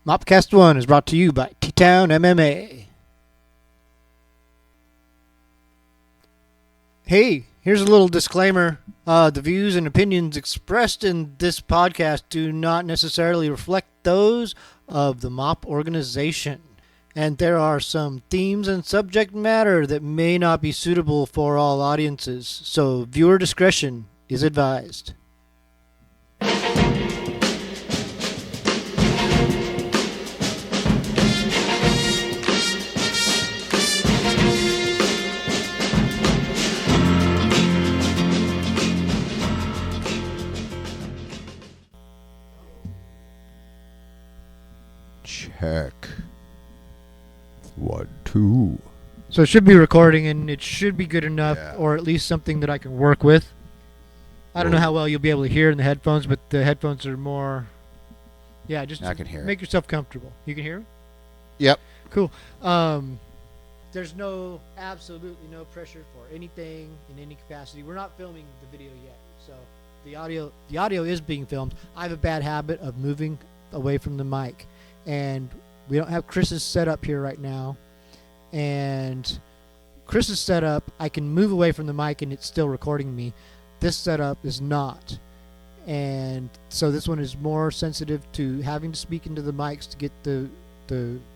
MAWPCAST 1 is brought to you by T-Town MMA. Hey, here's a little disclaimer. The views and opinions expressed in this podcast do not necessarily reflect those of the MAWP organization. And there are some themes and subject matter that may not be suitable for all audiences, so viewer discretion is advised. Check. 1, 2. So it should be recording, and it should be good enough, Yeah. or at least something that I can work with. I don't know how well you'll be able to hear in the headphones, but the headphones are more... Yeah, just I can hear make yourself comfortable. You can hear me? Yep. Cool. There's absolutely no pressure for anything in any capacity. We're not filming the video yet, so the audio is being filmed. I have a bad habit of moving away from the mic, and we don't have Chris's setup here right now. And Chris's setup, I can move away from the mic and it's still recording me. This setup is not. And so this one is more sensitive to having to speak into the mics to get the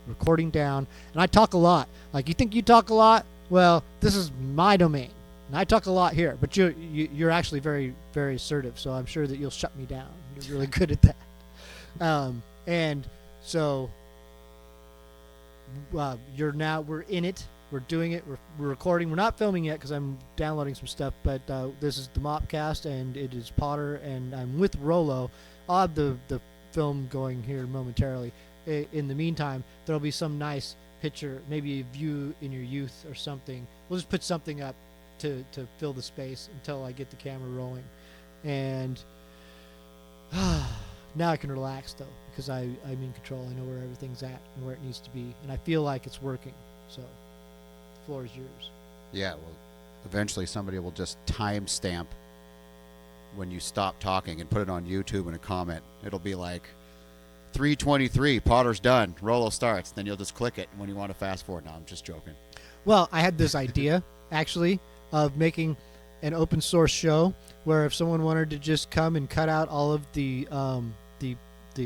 recording down. And I talk a lot. Like, you think you talk a lot? Well, this is my domain. And I talk a lot here, but you're actually very, very assertive, so I'm sure that you'll shut me down. You're really good at that. And so we're in it. We're doing it. We're recording. We're not filming yet because I'm downloading some stuff, but this is the MAWPCAST, and it is Potter, and I'm with Rollo. I'll have the film going here momentarily. In the meantime, there'll be some nice picture, maybe a view in your youth or something. We'll just put something up to fill the space until I get the camera rolling. And now I can relax, though, because I'm in control. I know where everything's at and where it needs to be, and I feel like it's working. So the floor is yours. Yeah, well, eventually somebody will just timestamp when you stop talking and put it on YouTube in a comment. It'll be like 3:23, Potter's done, Rollo starts. Then you'll just click it when you want to fast forward. No, I'm just joking. Well, I had this idea, actually, of making an open source show where if someone wanted to just come and cut out all of the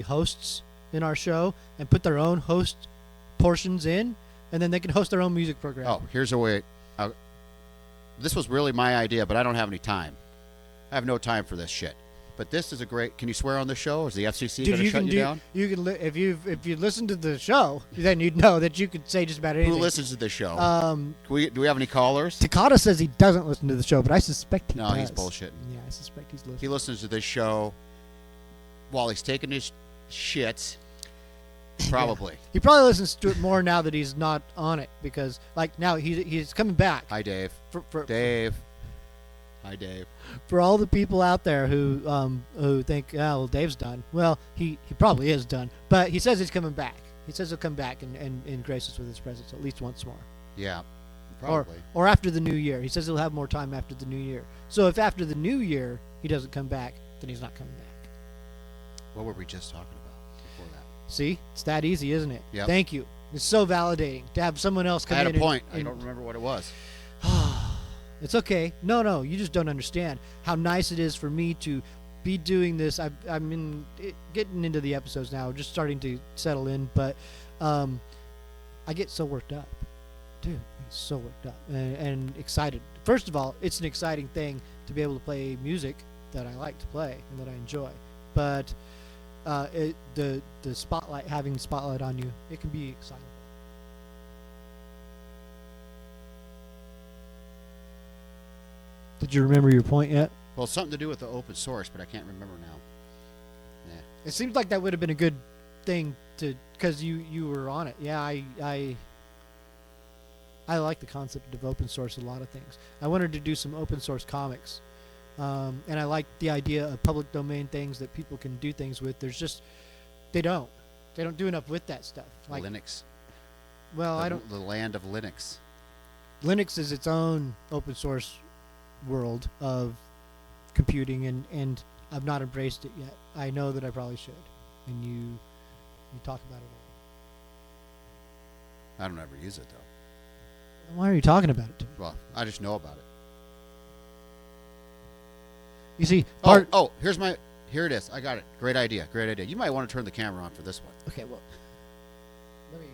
hosts in our show and put their own host portions in, and then they can host their own music program. Oh, here's a way. This was really my idea, but I don't have any time. I have no time for this shit. But this is a great... Can you swear on the show? Is the FCC going to shut you down? You can if you listen to the show, then you'd know that you could say just about anything. Who listens to the show? Do we have any callers? Takata says he doesn't listen to the show, but I suspect he does. No, he's bullshitting. Yeah, I suspect he's listening. He listens to this show while he's taking his shits. Probably. Yeah. He probably listens to it more now that he's not on it, because like now he's coming back. Hi, Dave. Dave. Hi, Dave. For all the people out there who think, oh, well, Dave's done. Well, he probably is done, but he says he's coming back. He says he'll come back and grace us with his presence at least once more. Yeah, probably. Or after the new year. He says he'll have more time after the new year. So if after the new year he doesn't come back, then he's not coming back. What were we just talking about before that? See? It's that easy, isn't it? Yep. Thank you. It's so validating to have someone else come in. I had a point. I don't remember what it was. It's okay. No, you just don't understand how nice it is for me to be doing this. I'm getting into the episodes now, just starting to settle in, but I get so worked up. Dude, I get so worked up and excited. First of all, it's an exciting thing to be able to play music that I like to play and that I enjoy. But the spotlight, having the spotlight on you, it can be exciting. Did you remember your point yet? Well, something to do with the open source, but I can't remember now. Yeah. It seems like that would have been a good thing to, because you were on it. Yeah, I like the concept of open source. A lot of things. I wanted to do some open source comics, and I like the idea of public domain things that people can do things with. There's just they don't do enough with that stuff. Like Linux. Well, I don't. The land of Linux. Linux is its own open source world of computing, and I've not embraced it yet. I know that I probably should, and You talk about it all. I don't ever use it though. Why are you talking about it to me? Well, I just know about it. You see, here it is. I got it. Great idea. Great idea. You might want to turn the camera on for this one. Okay, well, let me.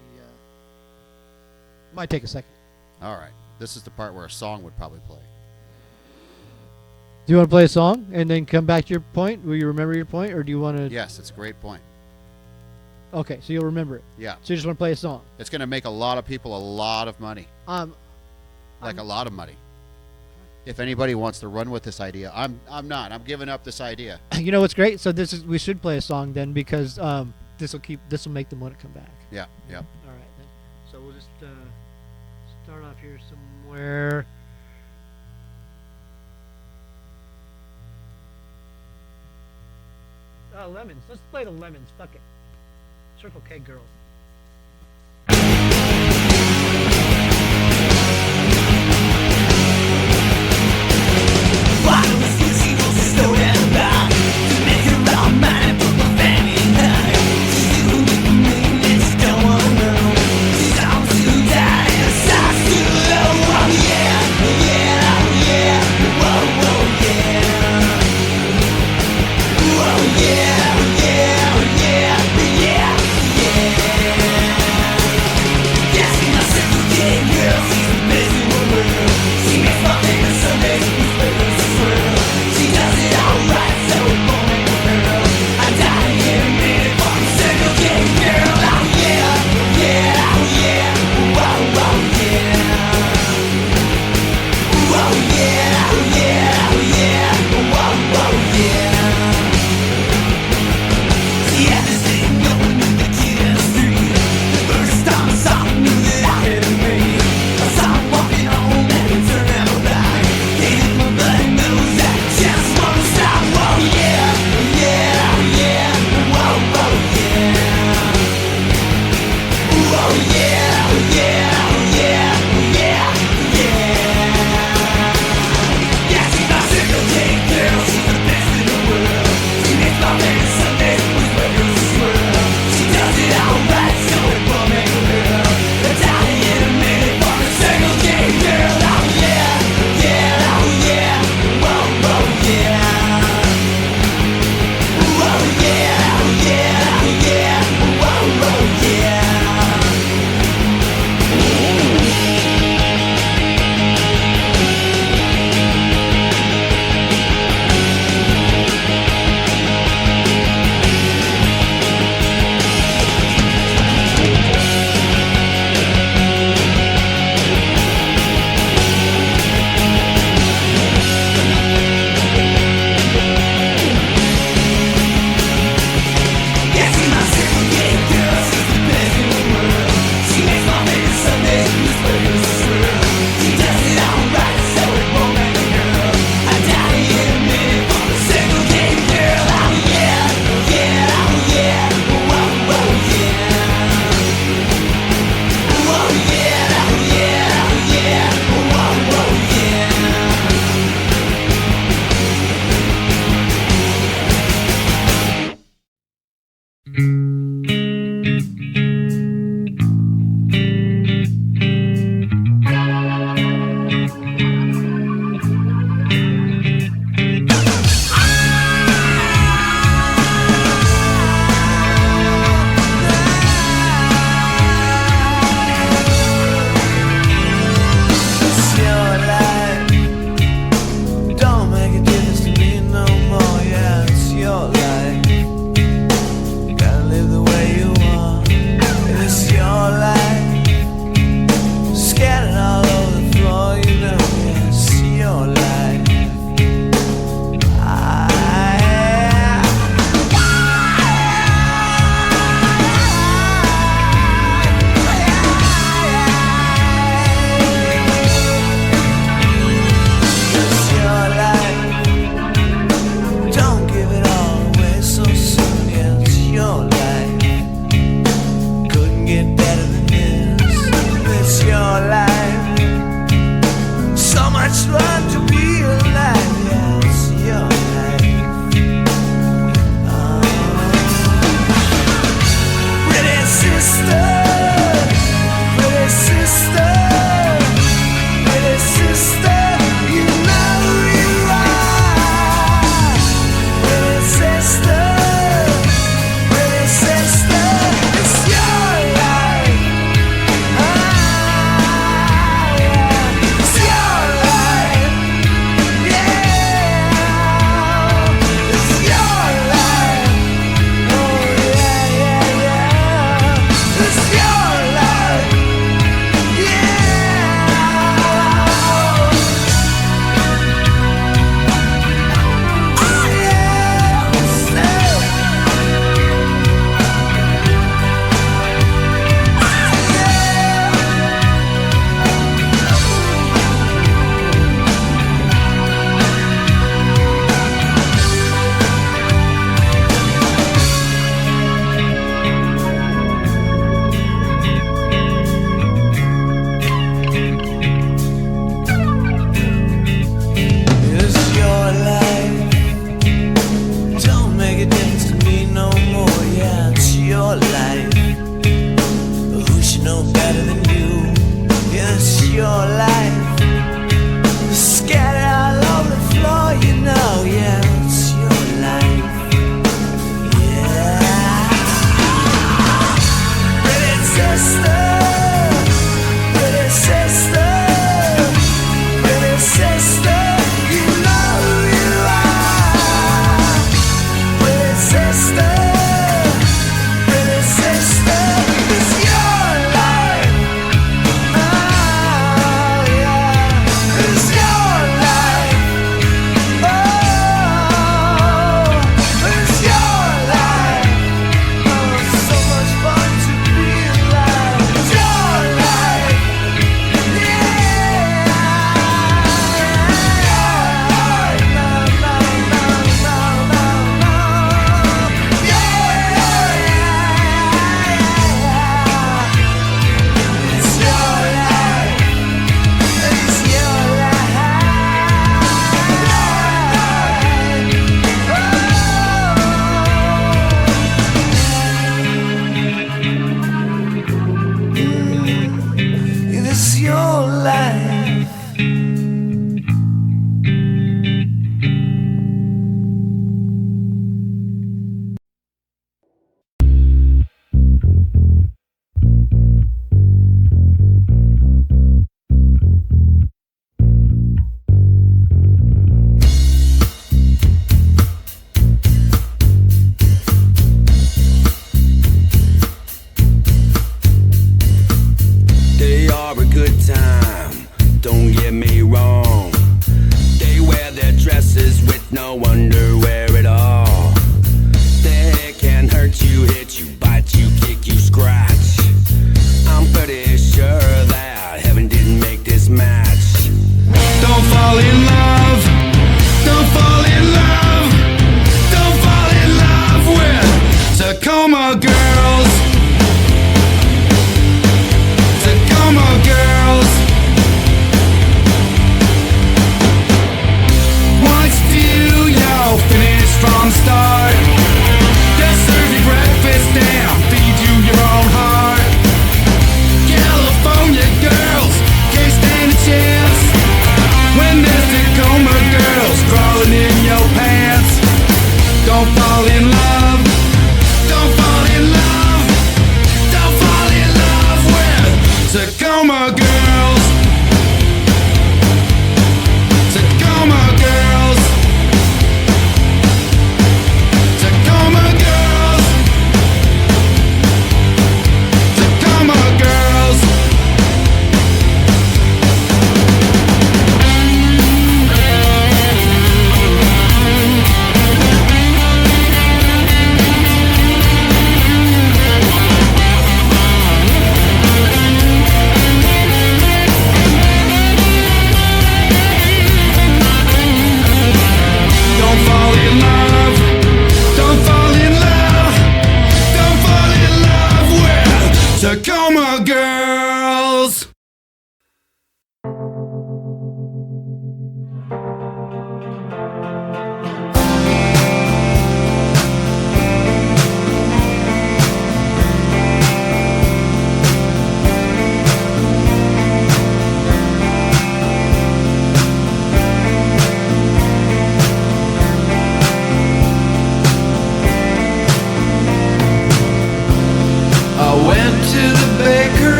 Might take a second. All right. This is the part where a song would probably play. Do you want to play a song and then come back to your point? Will you remember your point, or do you want to? Yes, it's a great point. Okay, so you'll remember it. Yeah. So you just want to play a song. It's going to make a lot of people a lot of money. A lot of money. If anybody wants to run with this idea, I'm not. I'm giving up this idea. You know what's great? So we should play a song then, because this will make them want to come back. Yeah. Yeah. All right then. So we'll just start off here somewhere. Lemons. Let's play the Lemons. Fuck it. Circle K Girl. Yeah.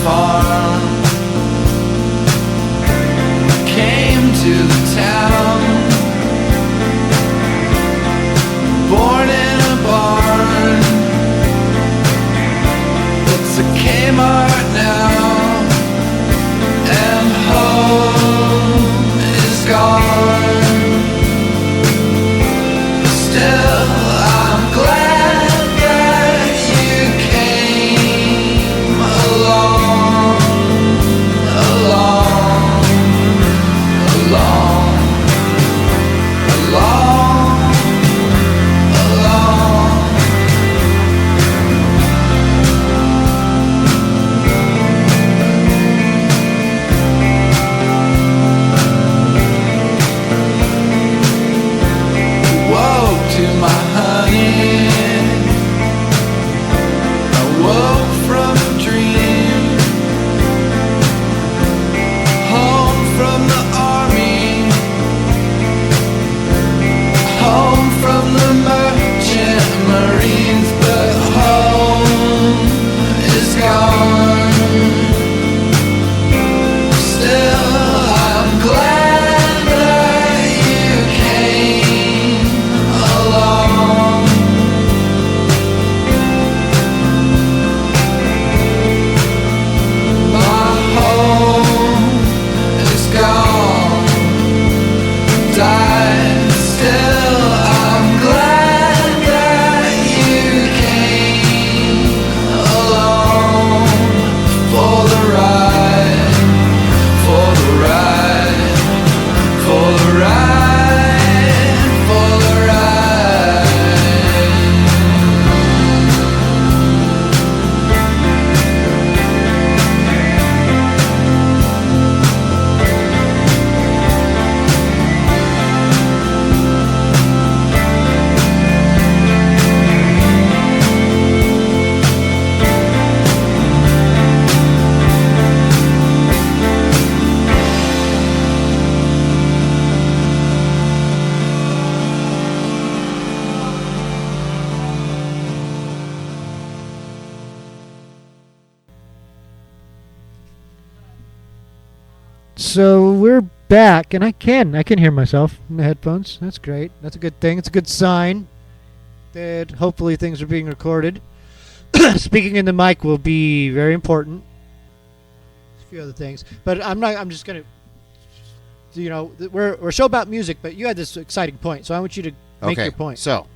farm. Came to the town. Born in a barn. It's a Kmart now. And home is gone. Still, I'm glad that you came along, along, along, along, along. Woke to my honey. I woke from a dream. Home from the army. Home from the merchant marines. But home is gone. Still, I'm glad that you came along. My home is gone, died. Still, I'm glad that you came along for the ride, for the ride, for the ride, for the ride. So we're back, and I can hear myself in the headphones. That's great. That's a good thing. It's a good sign that hopefully things are being recorded. Speaking in the mic will be very important. A few other things, but I'm just gonna. We're a show about music, but you had this exciting point, so I want you to make your point. So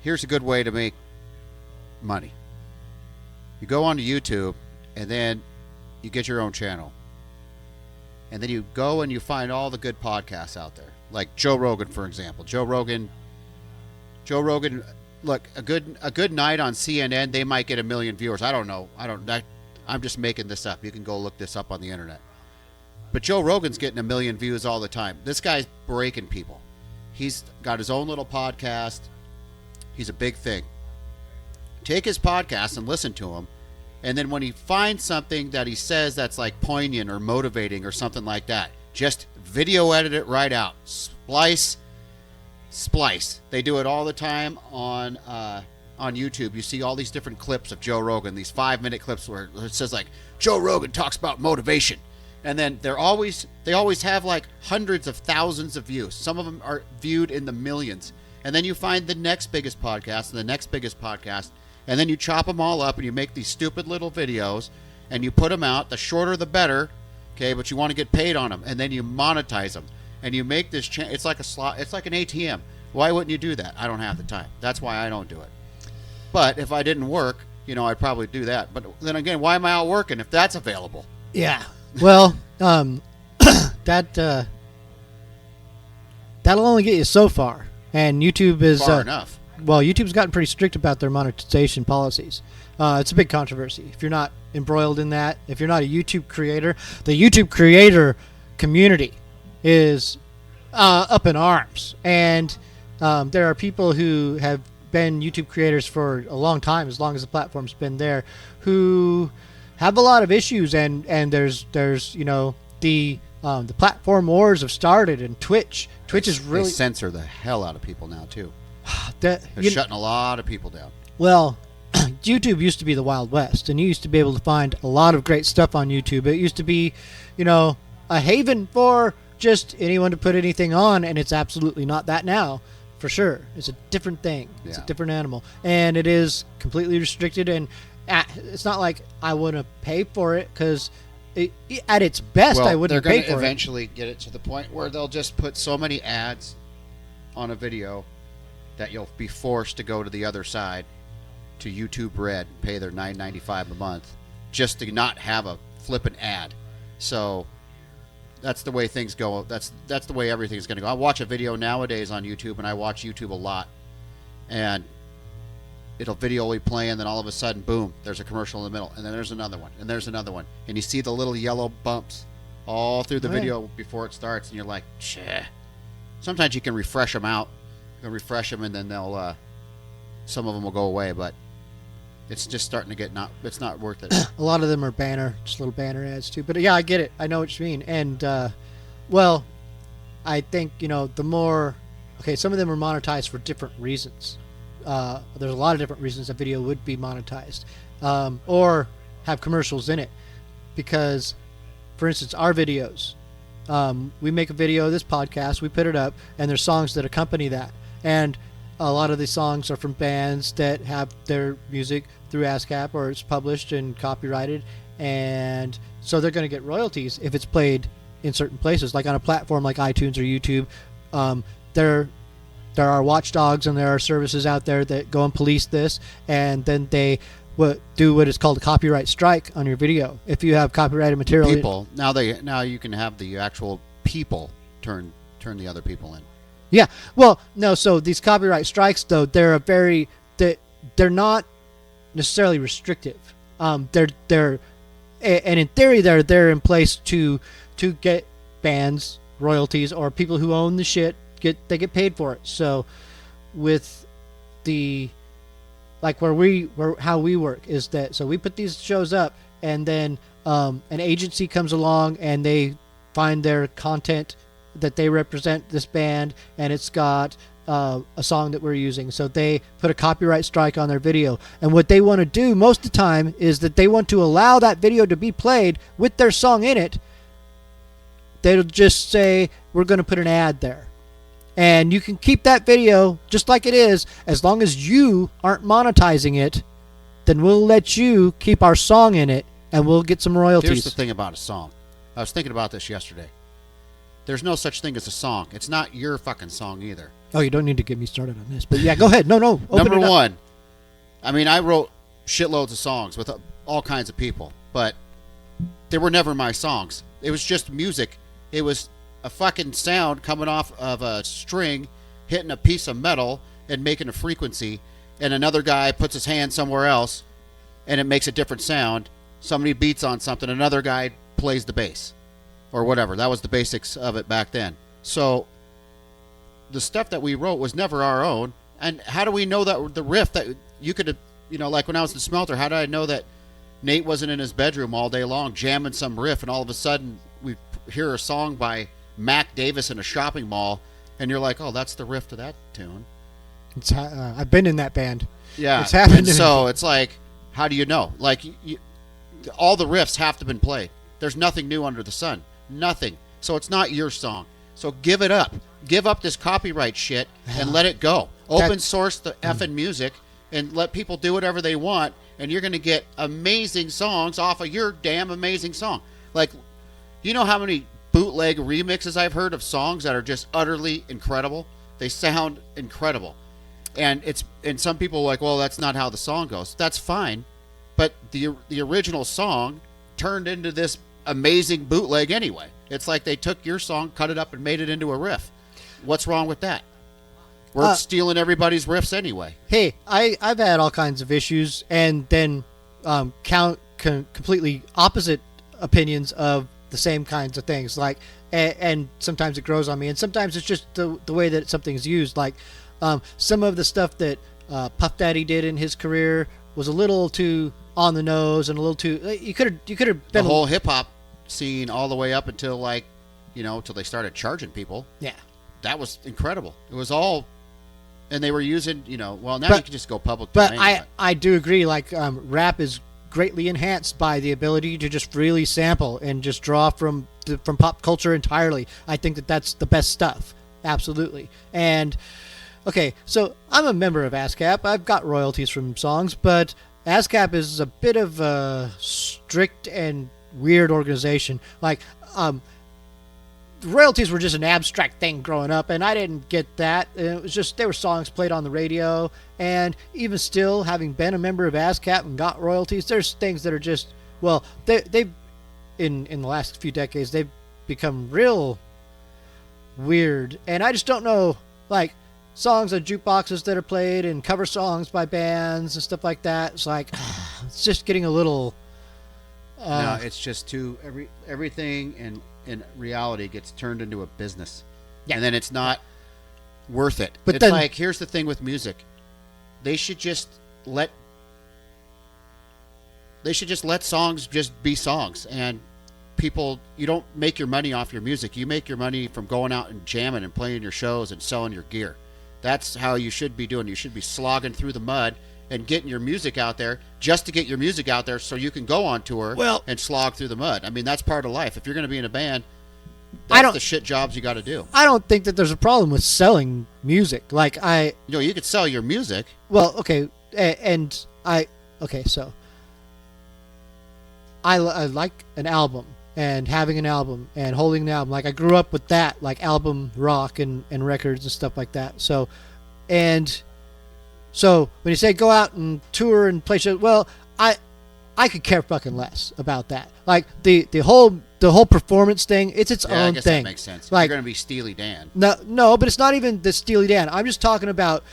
here's a good way to make money. You go onto YouTube, and then you get your own channel. And then you go and you find all the good podcasts out there. Like Joe Rogan, for example. Joe Rogan, look, a good night on CNN, they might get 1 million viewers. I don't know. I'm just making this up. You can go look this up on the internet. But Joe Rogan's getting 1 million views all the time. This guy's breaking people. He's got his own little podcast. He's a big thing. Take his podcast and listen to him. And then when he finds something that he says that's like poignant or motivating or something like that, just video edit it right out. Splice. They do it all the time on YouTube. You see all these different clips of Joe Rogan, these 5-minute clips where it says like, Joe Rogan talks about motivation. And then they always have like hundreds of thousands of views. Some of them are viewed in the millions. And then you find the next biggest podcast and the next biggest podcast. And then you chop them all up and you make these stupid little videos and you put them out. The shorter the better, okay? But you want to get paid on them, and then you monetize them and you make this. It's like it's like an ATM. Why wouldn't you do that? I don't have the time. That's why I don't do it. But if I didn't work, I'd probably do that. But then again, why am I out working if that's available? Yeah. Well, that'll only get you so far, and YouTube is far enough. Well, YouTube's gotten pretty strict about their monetization policies. It's a big controversy. If you're not embroiled in that, if you're not a YouTube creator, the YouTube creator community is up in arms. And there are people who have been YouTube creators for a long time, as long as the platform's been there, who have a lot of issues. And there's the platform wars have started, and Twitch is really... They censor the hell out of people now, too. They're shutting a lot of people down. Well, YouTube used to be the Wild West, and you used to be able to find a lot of great stuff on YouTube. It used to be, a haven for just anyone to put anything on, and it's absolutely not that now, for sure. It's a different thing. It's a different animal, and it is completely restricted, and it's not like I want to pay for it, because at its best, I wouldn't pay for it. They're going to eventually get it to the point where they'll just put so many ads on a video that you'll be forced to go to the other side to YouTube Red and pay their $9.95 a month just to not have a flippin' ad. So that's the way things go. That's the way everything's going to go. I watch a video nowadays on YouTube, and I watch YouTube a lot, and it'll video be playing, and then all of a sudden, boom, there's a commercial in the middle, and then there's another one, and there's another one, and you see the little yellow bumps all through the video before it starts, and you're like, shit. Sometimes you can refresh them out. You can refresh them, and then they'll, some of them will go away, but it's just starting to get it's not worth it. A lot of them are just little banner ads too. But yeah, I get it. I know what you mean. And, well, I think, the more, some of them are monetized for different reasons. There's a lot of different reasons a video would be monetized, or have commercials in it. Because, for instance, our videos, we make a video, this podcast, we put it up, and there's songs that accompany that. And a lot of the songs are from bands that have their music through ASCAP, or it's published and copyrighted, and so they're going to get royalties if it's played in certain places, like on a platform like iTunes or YouTube. There are watchdogs, and there are services out there that go and police this, and then they do what is called a copyright strike on your video if you have copyrighted material. People now you can have the actual people turn the other people in. Yeah, well, no. So these copyright strikes, though, they're not necessarily restrictive. And in theory, they're in place to get bands royalties, or people who own the shit they get paid for it. So with the how we work is that, so we put these shows up, and then an agency comes along and they find their content that they represent this band, and it's got a song that we're using, so they put a copyright strike on their video. And what they want to do most of the time is that they want to allow that video to be played with their song in it. They'll just say, we're going to put an ad there, and you can keep that video just like it is, as long as you aren't monetizing it. Then we'll let you keep our song in it, and we'll get some royalties. Here's the thing about a song. I was thinking about this yesterday. There's no such thing as a song. It's not your fucking song either. Oh, you don't need to get me started on this. But yeah, go ahead. No. Number one, I wrote shitloads of songs with all kinds of people, but they were never my songs. It was just music. It was a fucking sound coming off of a string, hitting a piece of metal and making a frequency, and another guy puts his hand somewhere else, and it makes a different sound. Somebody beats on something, another guy plays the bass. Or whatever. That was the basics of it back then. So the stuff that we wrote was never our own. And how do we know that the riff that you could have, like when I was in Smelter, how did I know that Nate wasn't in his bedroom all day long jamming some riff, and all of a sudden we hear a song by Mac Davis in a shopping mall, and you're like, oh, that's the riff to that tune. I've been in that band. Yeah. It's happened. And so it's like, how do you know? Like, all the riffs have to have been played. There's nothing new under the sun. Nothing. So it's not your song. So give it up. Give up this copyright shit and let it go. Open source the effing music and let people do whatever they want, and you're going to get amazing songs off of your damn amazing song. Like, you know how many bootleg remixes I've heard of songs that are just utterly incredible? They sound incredible. And some people are like, well, that's not how the song goes. That's fine. But the original song turned into this amazing bootleg anyway. It's like they took your song, cut it up, and made it into a riff. What's wrong with that? We're stealing everybody's riffs anyway. Hey, I've had all kinds of issues, and then completely opposite opinions of the same kinds of things. Like, and sometimes it grows on me, and sometimes it's just the way that something's used. Like, some of the stuff that Puff Daddy did in his career was a little too on the nose and a little too. You could have been the whole hip hop scene all the way up until till they started charging people. Yeah, that was incredible. It was all And they were using, well, now But- you can just go public But domain. I do agree. Like rap is greatly enhanced by the ability to just freely sample and just draw from pop culture entirely. I think that's the best stuff. Absolutely. And okay, so I'm a member of ASCAP. I've got royalties from songs, but ASCAP is a bit of a strict and weird organization. Like royalties were just an abstract thing growing up, and I didn't get that. It was just, there were songs played on the radio, and even still, having been a member of ASCAP and got royalties, there's things that are just, well, they've in the last few decades, they've become real weird, and I just don't know, like, songs on jukeboxes that are played and cover songs by bands and stuff like that. It's like, it's just getting a little... no, it's just everything in reality gets turned into a business. Yeah. And then it's not worth it. But it's then- like, here's the thing with music. They should just let songs just be songs. And people, you don't make your money off your music. You make your money from going out and jamming and playing your shows and selling your gear. That's how you should be doing. You should be slogging through the mud and getting your music out there just to get your music out there so you can go on tour and slog through the mud. I mean, that's part of life. If you're going to be in a band, that's the shit jobs you got to do. I don't think that there's a problem with selling music. Like, You could sell your music. well, okay, so I like an album and having an album and holding an album. Like, I grew up with that, like album rock and records and stuff like that. So when you say go out and tour and play shows, well, I could care fucking less about that. Like the whole performance thing, it's its I own guess thing. that makes sense. Like, you're going to be Steely Dan. No, but it's not even the Steely Dan. I'm just talking about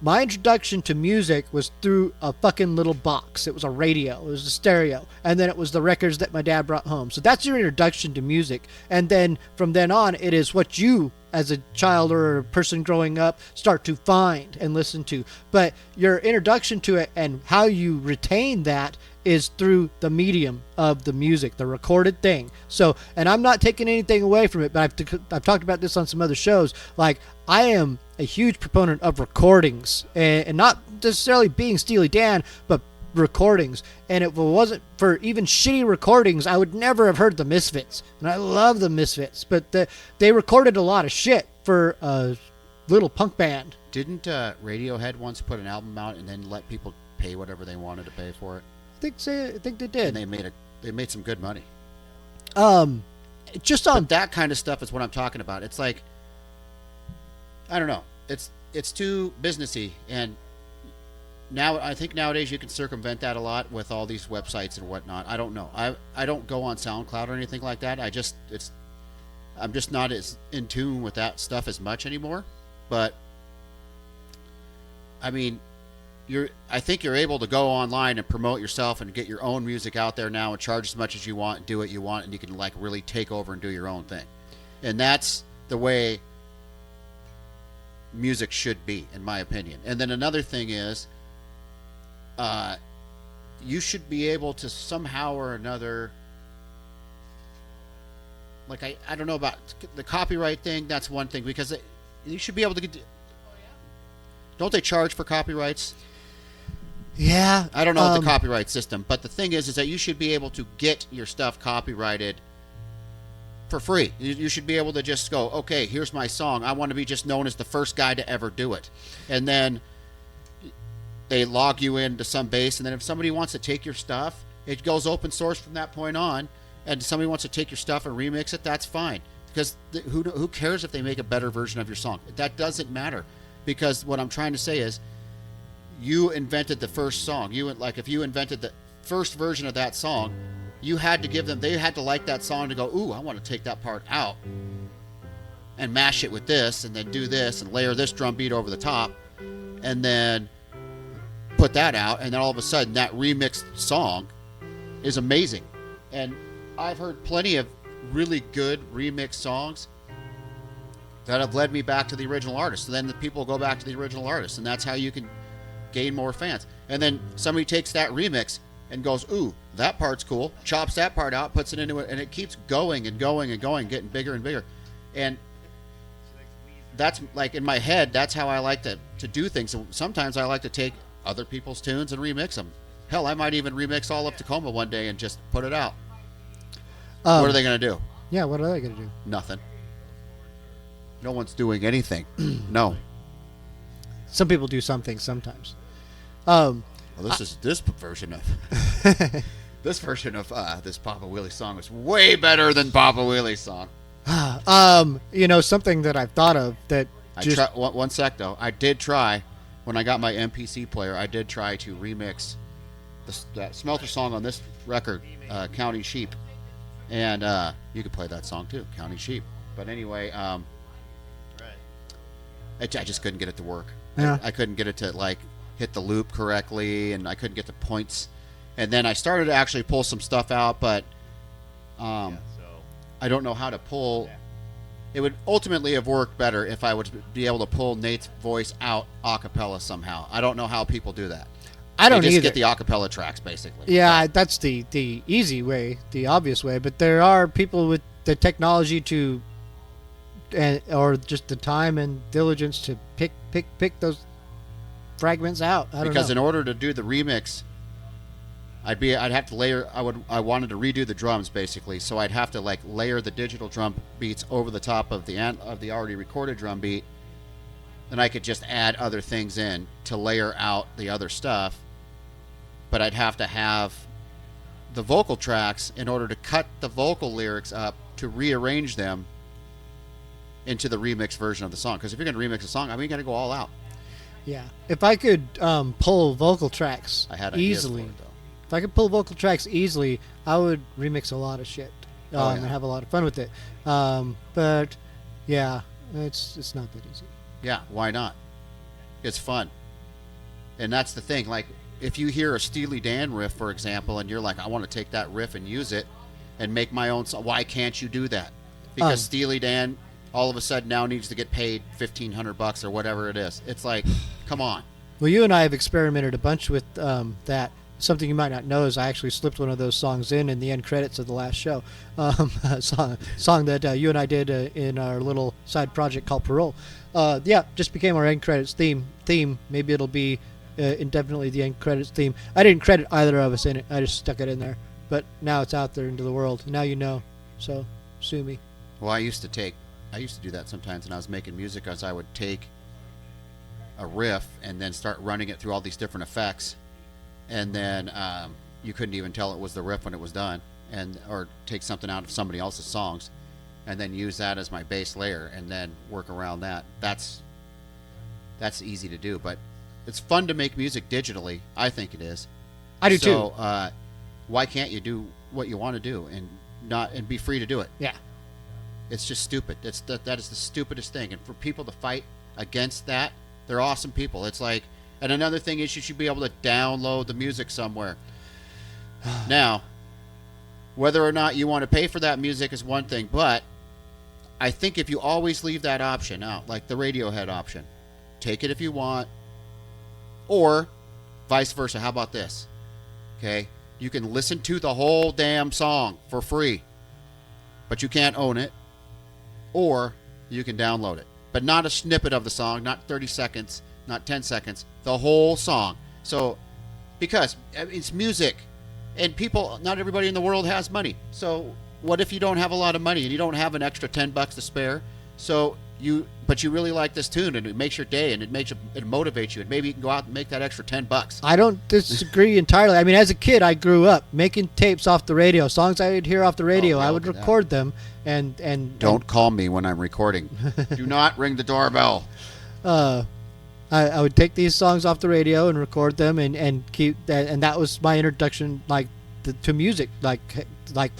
my introduction to music was through a fucking little box. It was a radio. It was a stereo. And then it was the records that my dad brought home. So that's your introduction to music. And then from then on, it is what you, as a child or a person growing up, start to find and listen to. But your introduction to it and how you retain that is through the medium of the music, the recorded thing. So, and I'm not taking anything away from it, but I've talked about this on some other shows. Like, I am a huge proponent of recordings, and not necessarily being Steely Dan, but recordings. And if it wasn't for even shitty recordings, I would never have heard the Misfits. And I love the Misfits, but they recorded a lot of shit for a little punk band. Didn't Radiohead once put an album out and then let people pay whatever they wanted to pay for it? I think they did. And they made some good money. Just on But that kind of stuff is what I'm talking about. It's like, I don't know. It's too businessy, and now I think nowadays you can circumvent that a lot with all these websites and whatnot. I don't know. I don't go on SoundCloud or anything like that. I'm just not as in tune with that stuff as much anymore. But I mean, I think you're able to go online and promote yourself and get your own music out there now and charge as much as you want and do what you want, and you can like really take over and do your own thing. And that's the way music should be, in my opinion. And then another thing is, you should be able to somehow or another, like, I don't know about the copyright thing. That's one thing, because you should be able to get. Don't they charge for copyrights? yeah, I don't know the copyright system, but the thing is that you should be able to get your stuff copyrighted for free. You should be able to just go, okay, here's my song. I want to be just known as the first guy to ever do it. And then they log you into some base, and then if somebody wants to take your stuff, it goes open source from that point on, and somebody wants to take your stuff and remix it, that's fine. Because who cares if they make a better version of your song? That doesn't matter. Because what I'm trying to say is, you invented the first song. If you invented the first version of that song, you had to give them, they had to like that song to go, ooh, I want to take that part out and mash it with this, and then do this and layer this drum beat over the top, and then put that out, and then all of a sudden that remixed song is amazing. And I've heard plenty of really good remixed songs that have led me back to the original artist. And then the people go back to the original artist, and that's how you can gain more fans. And then somebody takes that remix and goes, ooh, that part's cool, chops that part out, puts it into it, and it keeps going and going and going, getting bigger and bigger. And that's like in my head. That's how I like to do things. And sometimes I like to take other people's tunes and remix them. Hell, I might even remix all of Tacoma one day and just put it out. What are they going to do? Yeah, what are they going to do? Nothing. No one's doing anything. No. Some people do some things sometimes. Well, this version of this Papa Wheelie song is way better than Papa Wheelie's song. Something that I've thought of that. One sec though. I did try when I got my MPC player. I did try to remix that Smelter song on this record, County Sheep, and you could play that song too, County Sheep. But anyway, I just couldn't get it to work. Yeah. I couldn't get it to like hit the loop correctly, and I couldn't get the points. And then I started to actually pull some stuff out, but I don't know how to pull. It would ultimately have worked better if I would be able to pull Nate's voice out a cappella somehow. I don't know how people do that. I don't they just either. get the a cappella tracks basically. Yeah, that's the easy way, the obvious way. But there are people with the technology to, or just the time and diligence to pick those fragments out. Because in order to do the remix, I'd have to layer. I wanted to redo the drums basically, so I'd have to like layer the digital drum beats over the top of the already recorded drum beat, and I could just add other things in to layer out the other stuff. But I'd have to have the vocal tracks in order to cut the vocal lyrics up to rearrange them into the remix version of the song. Because if you're going to remix a song, I mean, you got to go all out. Yeah. If I could pull vocal tracks easily, if I could pull vocal tracks easily, I would remix a lot of shit and have a lot of fun with it. But yeah, it's not that easy. Yeah, why not? It's fun. And that's the thing. Like, if you hear a Steely Dan riff, for example, and you're like, I want to take that riff and use it and make my own song, why can't you do that? Because Steely Dan all of a sudden now needs to get paid $1,500 or whatever it is. It's like, come on. Well, you and I have experimented a bunch with that. Something you might not know is I actually slipped one of those songs in the end credits of the last show. A song that you and I did in our little side project called Parole. Just became our end credits theme. Maybe it'll be indefinitely the end credits theme. I didn't credit either of us in it. I just stuck it in there. But now it's out there into the world. Now you know. So sue me. Well, I used to do that sometimes when I was making music, as I would take a riff and then start running it through all these different effects, and then you couldn't even tell it was the riff when it was done, or take something out of somebody else's songs and then use that as my bass layer and then work around that. That's easy to do, but it's fun to make music digitally. I think it is. I do too. So why can't you do what you want to do and be free to do it? Yeah. It's just stupid. That is the stupidest thing. And for people to fight against that, they're awesome people. It's like, and another thing is you should be able to download the music somewhere. Now, whether or not you want to pay for that music is one thing, but I think if you always leave that option out, like the Radiohead option, take it if you want, or vice versa. How about this? Okay, you can listen to the whole damn song for free, but you can't own it, or you can download it, but not a snippet of the song, not 30 seconds, not 10 seconds, the whole song. So, because it's music, and not everybody in the world has money. So what if you don't have a lot of money and you don't have an extra $10 to spare? But you really like this tune, and it makes your day, and it motivates you, and maybe you can go out and make that extra $10. I don't disagree entirely. I mean, as a kid, I grew up making tapes off the radio, songs I would hear off the radio. I would record them, and don't call me when I'm recording. Do not ring the doorbell. I would take these songs off the radio and record them, and keep that, and that was my introduction, to music, like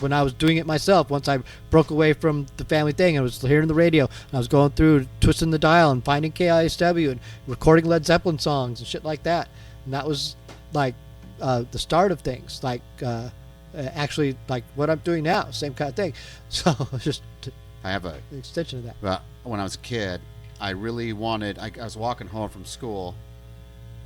when I was doing it myself. Once I broke away from the family thing, I was hearing the radio, and I was going through, twisting the dial and finding KISW and recording Led Zeppelin songs and shit like that. And that was like the start of things, actually like what I'm doing now, same kind of thing. So just I have an extension of that. Well, when I was a kid, I really wanted. I was walking home from school,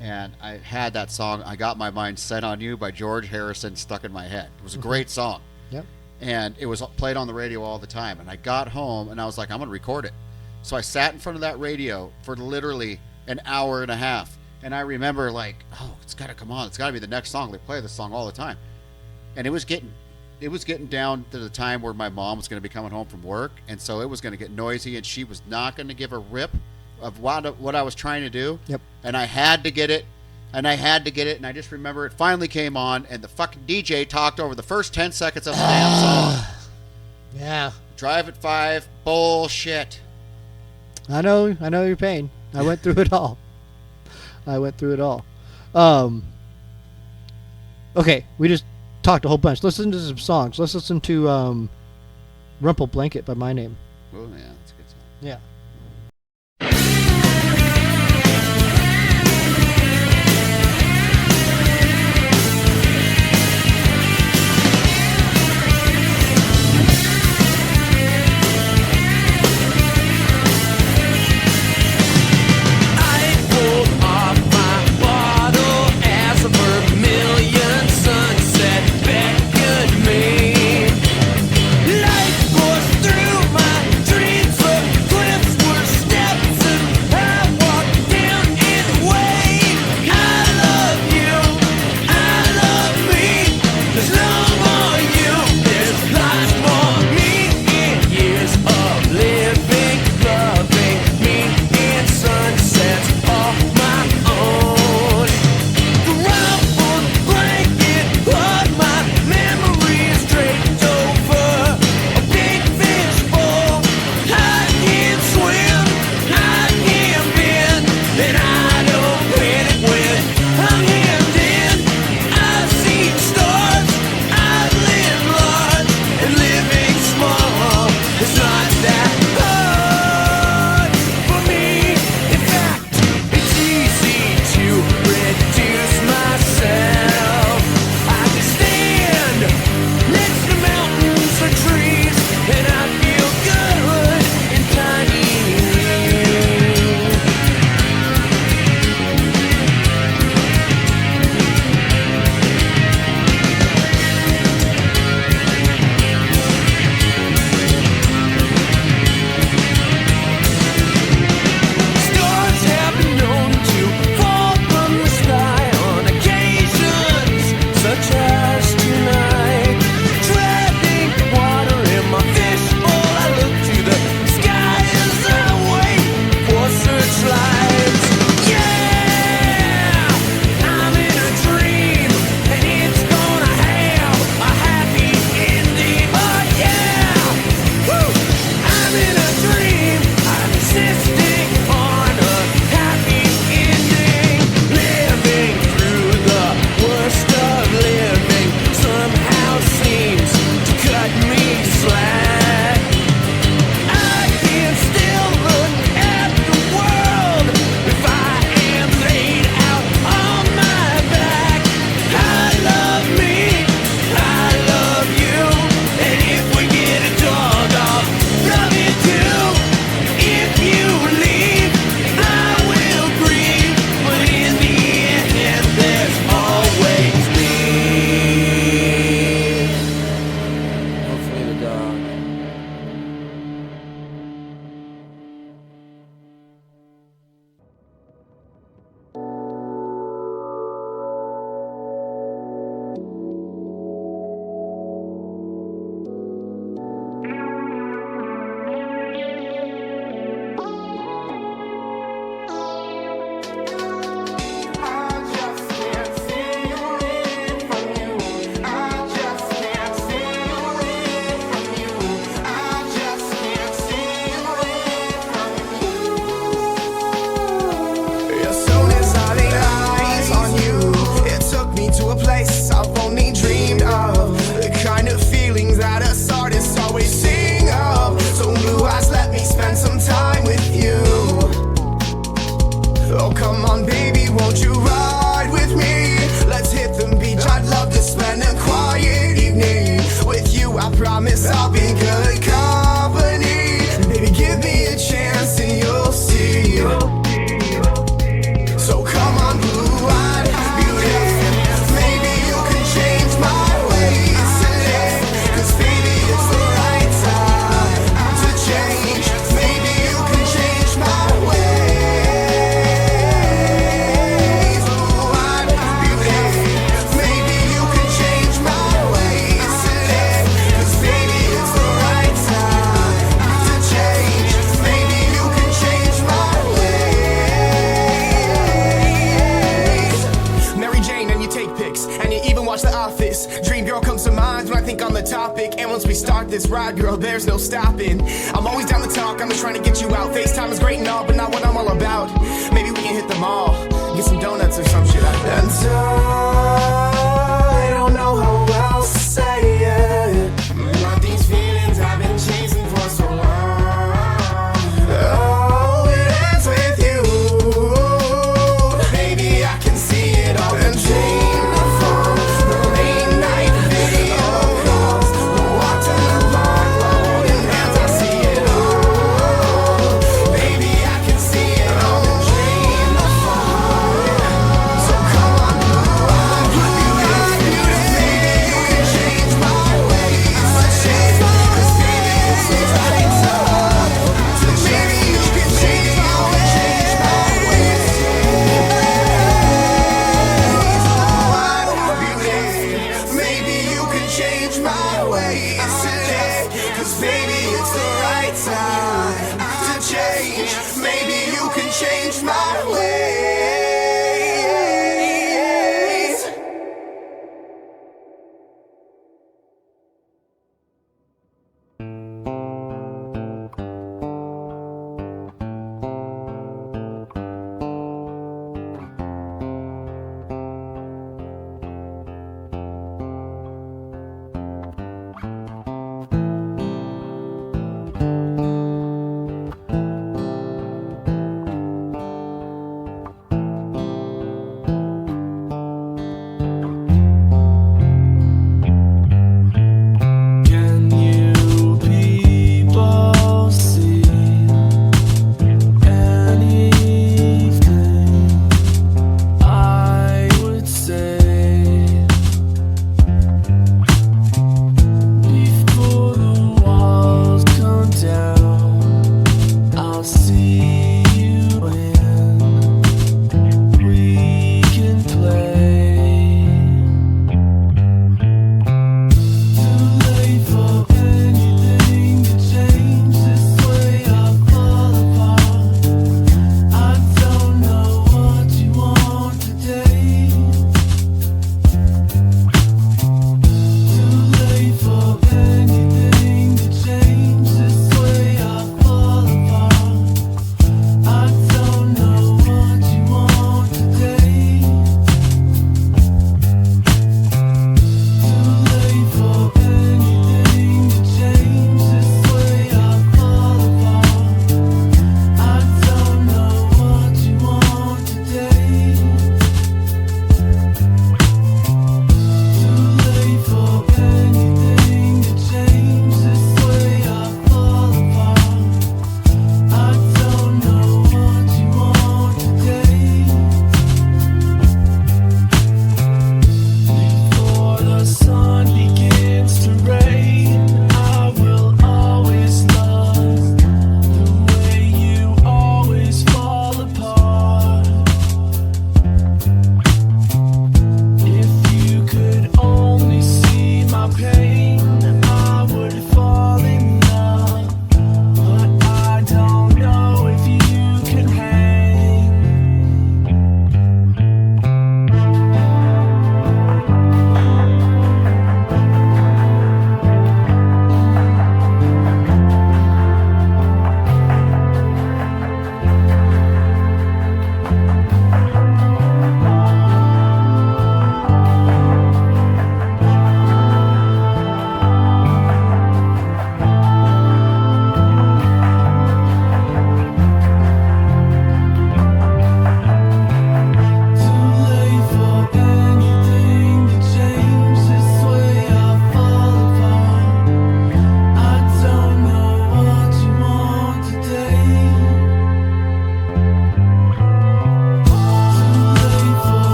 and I had that song, I Got My Mind Set on You by George Harrison, stuck in my head. It was a great song. Yep. And it was played on the radio all the time. And I got home, and I was like, I'm going to record it. So I sat in front of that radio for literally an hour and a half. And I remember like, oh, it's got to come on. It's got to be the next song. They play this song all the time. And it was getting down to the time where my mom was going to be coming home from work. And so it was going to get noisy, and she was not going to give a rip of what I was trying to do. Yep. And I had to get it. And I just remember it finally came on, and the fucking DJ talked over the first 10 seconds of the damn song. Yeah. Drive at 5. Bullshit. I know your pain. I went through it all. Okay, we just talked a whole bunch. Let's listen to some songs. Let's listen to Rumpled Blanket by My Name. Oh, yeah, that's a good song. Yeah. So come on, blue-eyed, beautiful. Maybe you can change my watch The Office. Dream girl comes to mind when I think on the topic. And once we start this ride, girl, there's no stopping. I'm always down to talk, I'm just trying to get you out. FaceTime is great and all, but not what I'm all about. Maybe we can hit the mall, get some donuts or some shit out there. And I don't know how else to say it, but these feelings I've been chasing for so long. Oh, it ends with you. Baby, I can see it all. And dream from the late night video calls. Walk to the park, holding hands, I see it all. Baby, I can see it all. And dream from. So come on, put me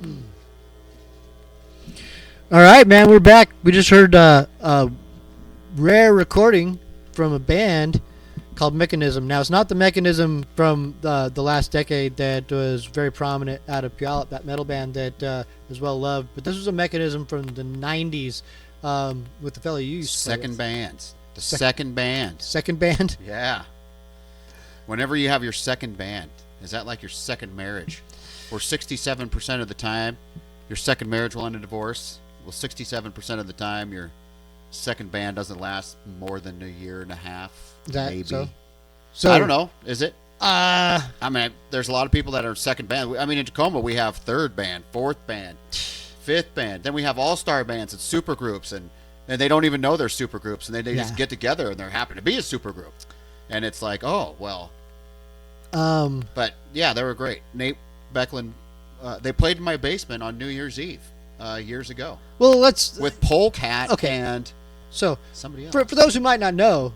All right, man, we're back. We just heard a rare recording from a band called Mechanism. Now, it's not the Mechanism from the last decade that was very prominent out of Puyallup, that metal band that is well loved, but this was a Mechanism from the 90s with the fellow you used to play Second with. bands. The second band. Second band? Yeah. Whenever you have your second band, is that like your second marriage? Where 67% of the time, your second marriage will end in divorce? Well, 67% of the time, your second band doesn't last more than a year and a half. Is that maybe. So I don't know. Is it? Uh, I mean, there's a lot of people that are second band. I mean, in Tacoma, we have third band, fourth band, fifth band. Then we have all-star bands and super groups, and they don't even know they're super groups, and they just get together, and they happen to be a super group. And it's like, oh, well. But, yeah, they were great. Nate Becklin, they played in my basement on New Year's Eve years ago. Well, let's... With Polecat and so somebody else. For those who might not know,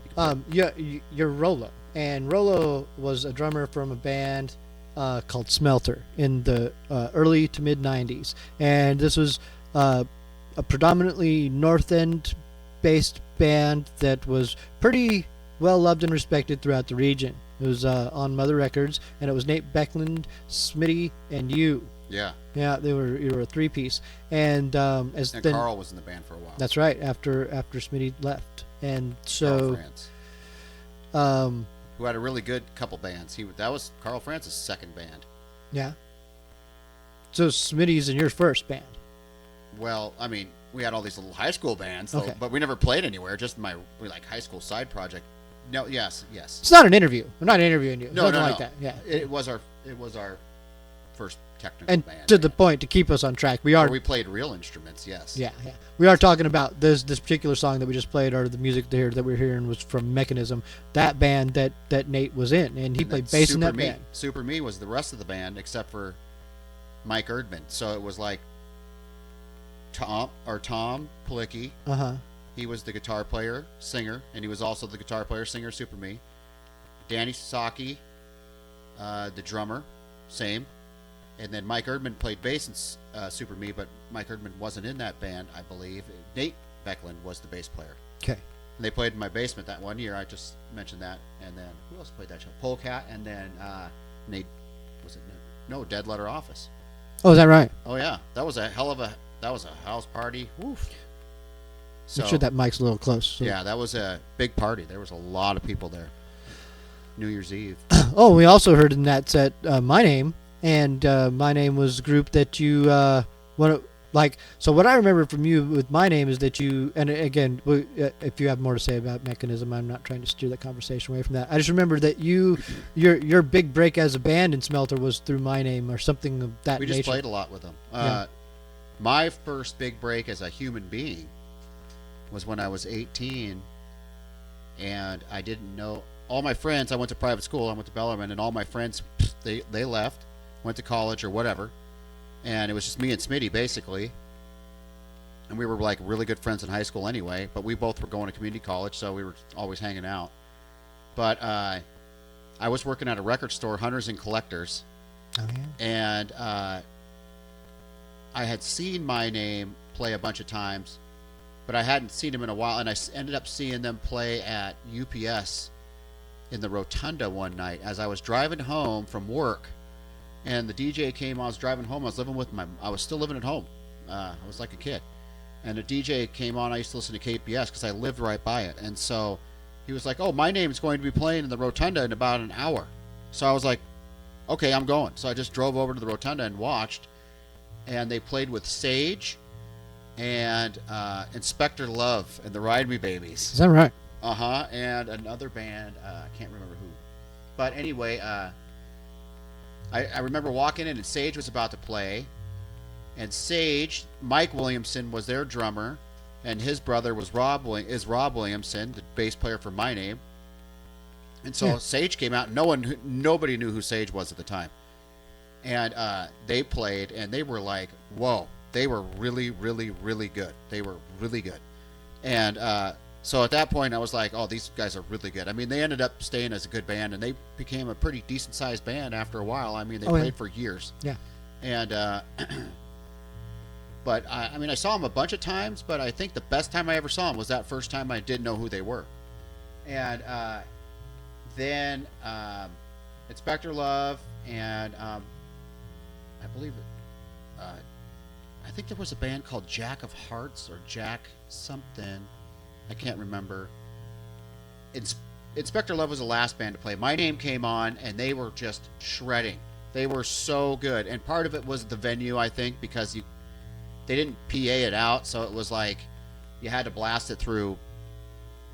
you're Rollo. And Rollo was a drummer from a band called Smelter in the early to mid 90s. And this was a predominantly North End based band that was pretty well loved and respected throughout the region. It was on Mother Records, and it was Nate Beckland, Smitty, and you. Yeah. Yeah, you were a three-piece. And and Carl was in the band for a while. That's right, after Smitty left. And so... Carl France. Who had a really good couple bands. That was Carl France's second band. Yeah. So Smitty's in your first band. Well, I mean, we had all these little high school bands, Okay. but we never played anywhere. Just my high school side project. No, yes. It's not an interview. I'm not interviewing you. No, Nothing like that. Yeah. It was our first technical And band. to the point, to keep us on track, we we played real instruments. Yes. Yeah. We are talking about this particular song that we just played, or the music there that we're hearing was from Mechanism, that band that Nate was in, and he played bass in that band. Super Me was the rest of the band except for Mike Erdman. So it was like Tom Palicki. He was the guitar player, singer, and he was also the guitar player, singer, Super Me. Danny Sasaki, the drummer, same. And then Mike Erdman played bass in Super Me, but Mike Erdman wasn't in that band, I believe. Nate Becklin was the bass player. Okay. And they played in my basement that one year. I just mentioned that. And then who else played that show? Polecat, and then Nate, was it Nate? No, Dead Letter Office. Oh, is that right? Oh yeah, that was a house party. Woof. So, Make sure that mic's a little close. So. Yeah, that was a big party. There was a lot of people there. New Year's Eve. Oh, we also heard in that set My Name, and My Name was a group that you so what I remember from you with My Name is that you, and again, if you have more to say about Mechanism, I'm not trying to steer the conversation away from that. I just remember that your big break as a band in Smelter was through My Name or something of that nature. We just played a lot with them. My first big break as a human being was when I was 18, and I didn't know all my friends. I went to private school. I went to Bellarmine, and all my friends they left, went to college or whatever, and it was just me and Smitty basically. And we were like really good friends in high school anyway. But we both were going to community college, so we were always hanging out. But I was working at a record store, Hunters and Collectors, and I had seen My Name play a bunch of times, but I hadn't seen him in a while, and I ended up seeing them play at UPS in the Rotunda one night as I was driving home from work, and the DJ came on. I was driving home. I was still living at home. I was like a kid, and the DJ came on. I used to listen to KPS because I lived right by it, and so he was like, "Oh, My Name is going to be playing in the Rotunda in about an hour." So I was like, "Okay, I'm going." So I just drove over to the Rotunda and watched, and they played with Sage and Inspector Love and the Ride Me Babies. Is that right? And another band, I can't remember who. But anyway, I remember walking in and Sage was about to play. And Sage, Mike Williamson was their drummer, and his brother was Rob Williamson, the bass player for My Name. And so Sage came out. Nobody knew who Sage was at the time. And they played, and they were like, whoa. They were really, really, really good. They were really good. And so at that point, I was like, oh, these guys are really good. I mean, they ended up staying as a good band, and they became a pretty decent-sized band after a while. I mean, they played for years. Yeah. And But I mean, I saw them a bunch of times, but I think the best time I ever saw them was that first time I didn't know who they were. And then Inspector Love and I believe I think there was a band called Jack of Hearts or Jack something. I can't remember. Inspector Love was the last band to play. My Name came on, and they were just shredding. They were so good. And part of it was the venue, I think, because they didn't PA it out, so it was like you had to blast it through.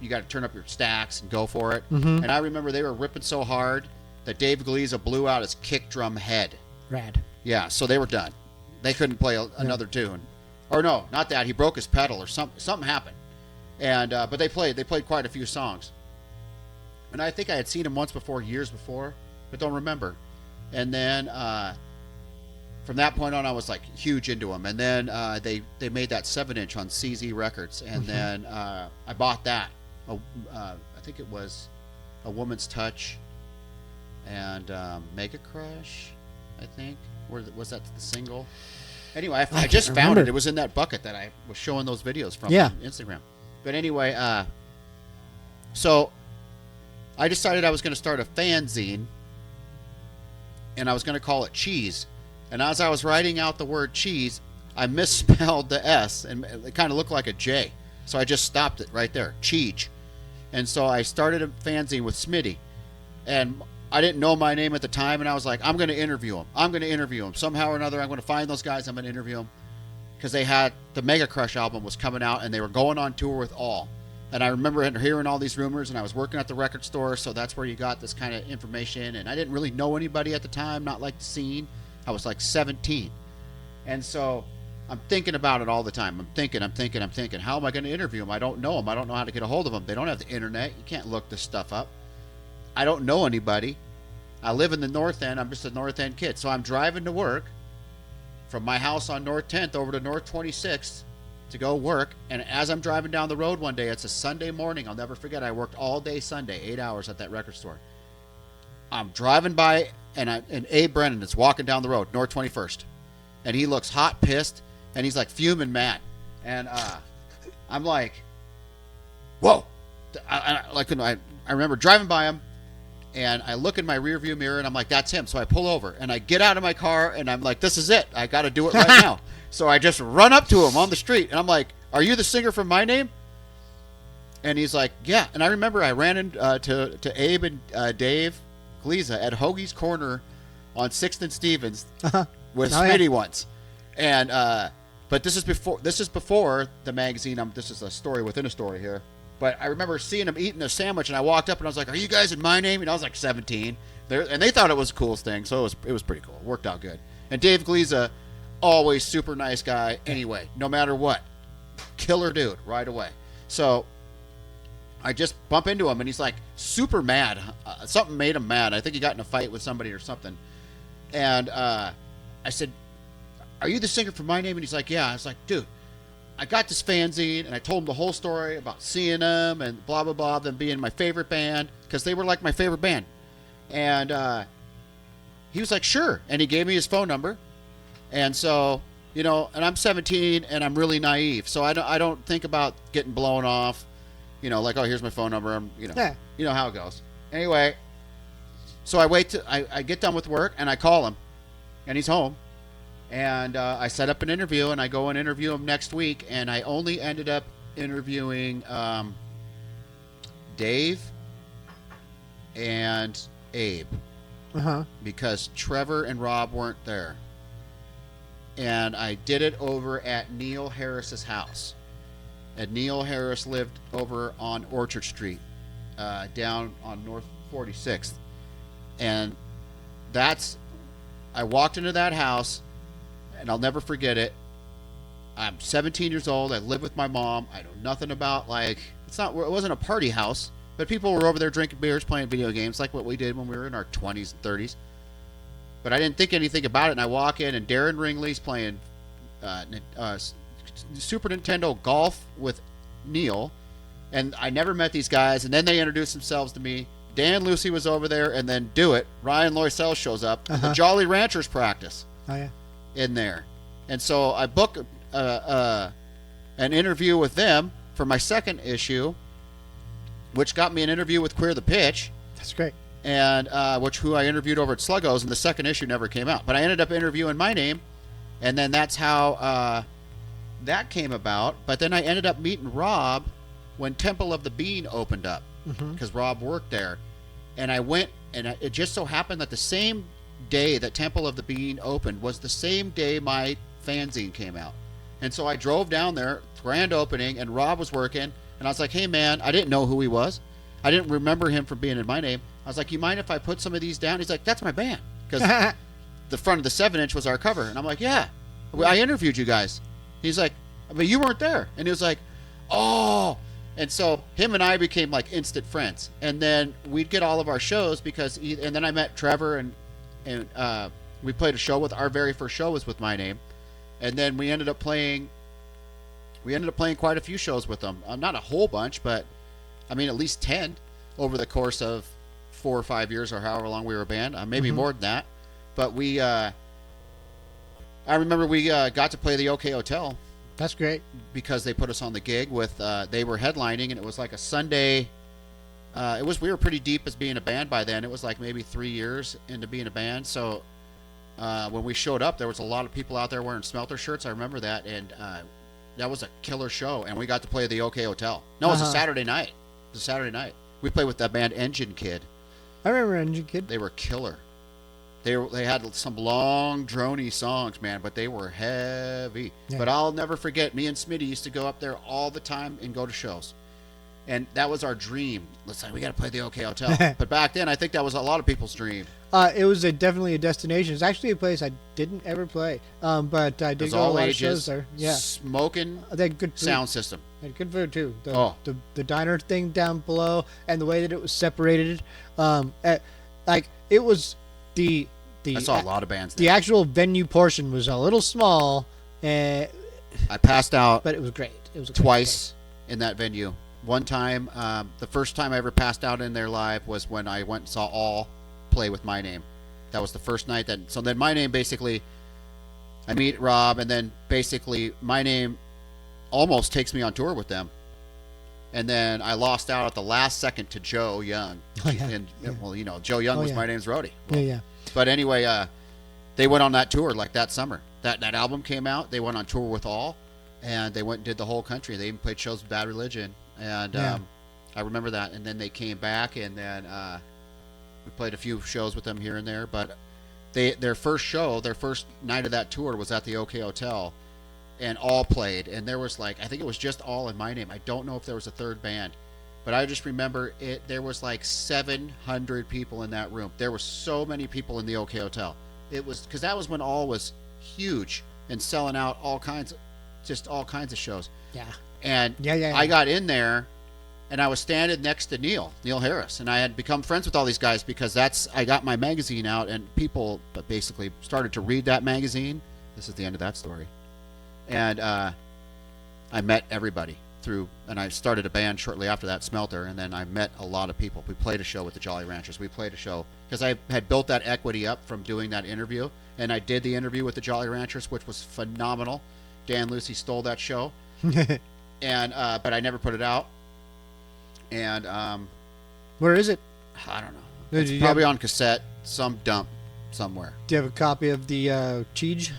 You got to turn up your stacks and go for it. Mm-hmm. And I remember they were ripping so hard that Dave Gleaza blew out his kick drum head. Rad. Yeah, so they were done. They couldn't play another tune. Or no, not that. He broke his pedal or something happened. And but they played quite a few songs. And I think I had seen him once before, years before, but don't remember. And then from that point on, I was like huge into them. And then they made that 7-inch on CZ Records, and then I bought that. I think it was A Woman's Touch and Mega Crush, I think. Or was that the single? Anyway, I just found it. It was in that bucket that I was showing those videos from on Instagram. But anyway, so I decided I was going to start a fanzine, and I was going to call it Cheese. And as I was writing out the word cheese, I misspelled the S, and it kind of looked like a J. So I just stopped it right there, Cheege. And so I started a fanzine with Smitty. And I didn't know my name at the time, and I was like, I'm going to interview him. Somehow or another, I'm going to find those guys, I'm going to interview them. Because they had, the Mega Crush album was coming out, and they were going on tour with All. And I remember hearing all these rumors, and I was working at the record store, so that's where you got this kind of information. And I didn't really know anybody at the time, not like the scene. I was like 17. And so I'm thinking about it all the time. I'm thinking. How am I going to interview them? I don't know them. I don't know how to get a hold of them. They don't have the internet. You can't look this stuff up. I don't know anybody. I live in the North End. I'm just a North End kid. So I'm driving to work from my house on North 10th over to North 26th to go work. And as I'm driving down the road one day, it's a Sunday morning. I'll never forget. I worked all day Sunday, 8 hours at that record store. I'm driving by, and Abe Brennan is walking down the road, North 21st. And he looks hot, pissed, and he's like fuming mad. And I'm like, whoa. I remember driving by him, and I look in my rearview mirror, and I'm like, that's him. So I pull over, and I get out of my car, and I'm like, this is it. I got to do it right now. So I just run up to him on the street, and I'm like, are you the singer from My Name? And he's like, yeah. And I remember I ran into Abe and Dave Gleaza at Hoagie's Corner on 6th and Stevens with Smitty once. And but this is before the magazine. This is a story within a story here. But I remember seeing him eating a sandwich, and I walked up and I was like, "Are you guys in My Name?" And I was like 17. And they thought it was the coolest thing, so it was pretty cool. It worked out good. And Dave Gleaza, always super nice guy. Anyway, no matter what, killer dude right away. So I just bump into him, and he's like super mad. Something made him mad. I think he got in a fight with somebody or something. And I said, "Are you the singer for My Name?" And he's like, "Yeah." I was like, "Dude, I got this fanzine," and I told him the whole story about seeing them and blah, blah, blah, them being my favorite band, because they were like my favorite band. And he was like, sure. And he gave me his phone number. And so, and I'm 17, and I'm really naive. So I don't think about getting blown off, like, oh, here's my phone number. You know how it goes. Anyway, so I get done with work, and I call him, and he's home. And I set up an interview, and I go and interview him next week, and I only ended up interviewing Dave and Abe because Trevor and Rob weren't there. And I did it over at Neil Harris's house. And Neil Harris lived over on Orchard Street, down on North 46th. And I walked into that house, and I'll never forget it. I'm 17 years old. I live with my mom. I know nothing about, it wasn't a party house, but people were over there drinking beers, playing video games, like what we did when we were in our 20s and 30s. But I didn't think anything about it, and I walk in, and Darren Ringley's playing Super Nintendo golf with Neil, and I never met these guys, and then they introduced themselves to me. Dan Lucy was over there, and then Ryan Loisel shows up, the Jolly Ranchers practice. Oh, yeah. In there. And so I book an interview with them for my second issue, which got me an interview with Queer the Pitch. That's great. And who I interviewed over at Sluggos, and the second issue never came out. But I ended up interviewing My Name, and then that's how that came about. But then I ended up meeting Rob when Temple of the Bean opened up, because Rob worked there. And I went, and it just so happened that the same day that Temple of the Bean opened was the same day my fanzine came out. And so I drove down there, grand opening, and Rob was working, and I was like, hey man, I didn't know who he was. I didn't remember him from being in My Name. I was like, you mind if I put some of these down? He's like, that's my band. Because the front of the 7-inch was our cover. And I'm like, yeah, I interviewed you guys. He's like, but you weren't there. And he was like, oh. And so him and I became like instant friends. And then we'd get all of our shows and then I met Trevor, and we played a show our very first show was with My Name. And then we ended up playing quite a few shows with them. Not a whole bunch, but I mean, at least 10 over the course of 4 or 5 years, or however long we were a band. Maybe more than that. But I remember we got to play the OK Hotel. That's great. Because they put us on the gig with, they were headlining, and it was like a Sunday. We were pretty deep as being a band by then. It was like maybe 3 years into being a band. So when we showed up, there was a lot of people out there wearing Smelter shirts. I remember that. And that was a killer show. And we got to play the OK Hotel. No, it was a Saturday night. It was a Saturday night. We played with that band Engine Kid. I remember Engine Kid. They were killer. They had some long, drony songs, man, but they were heavy. Yeah. But I'll never forget, me and Smitty used to go up there all the time and go to shows. And that was our dream. Let's say, we got to play the OK Hotel. But back then, I think that was a lot of people's dream. It was definitely a destination. It's actually a place I didn't ever play, but I did go to a lot of shows there. Yeah, smoking. They had good food. Sound system. They had good food too. The diner thing down below, and the way that it was separated, like it was the. I saw a lot of bands there. The actual venue portion was a little small. I passed out. But it was great. It was twice in that venue. One time, the first time I ever passed out in there live was when I went and saw All play with My Name. That was the first night. So then My Name, basically, I meet Rob, and then basically My Name almost takes me on tour with them. And then I lost out at the last second to Joe Young. Oh, yeah. And, well, you know, Joe Young was My Name's roadie. Well, yeah. But anyway, they went on that tour like that summer. That album came out. They went on tour with All, and they went and did the whole country. They even played shows with Bad Religion. And I remember that. And then they came back, and then we played a few shows with them here and there. But their first night of that tour was at the OK Hotel, and All played. And there was I think it was just All and My Name. I don't know if there was a third band. But I just remember there was like 700 people in that room. There were so many people in the OK Hotel. It was because that was when All was huge and selling out all kinds of shows. Yeah. And I got in there, and I was standing next to Neil Harris, and I had become friends with all these guys because I got my magazine out, and people basically started to read that magazine. This is the end of that story. And I met everybody. And I started a band shortly after that, Smelter, and then I met a lot of people. We played a show with the Jolly Ranchers. We played a show because I had built that equity up from doing that interview, and I did the interview with the Jolly Ranchers, which was phenomenal. Dan Lucy stole that show, and but I never put it out. And where is it? I don't know. It's probably on cassette, some dump somewhere. Do you have a copy of the Cheege?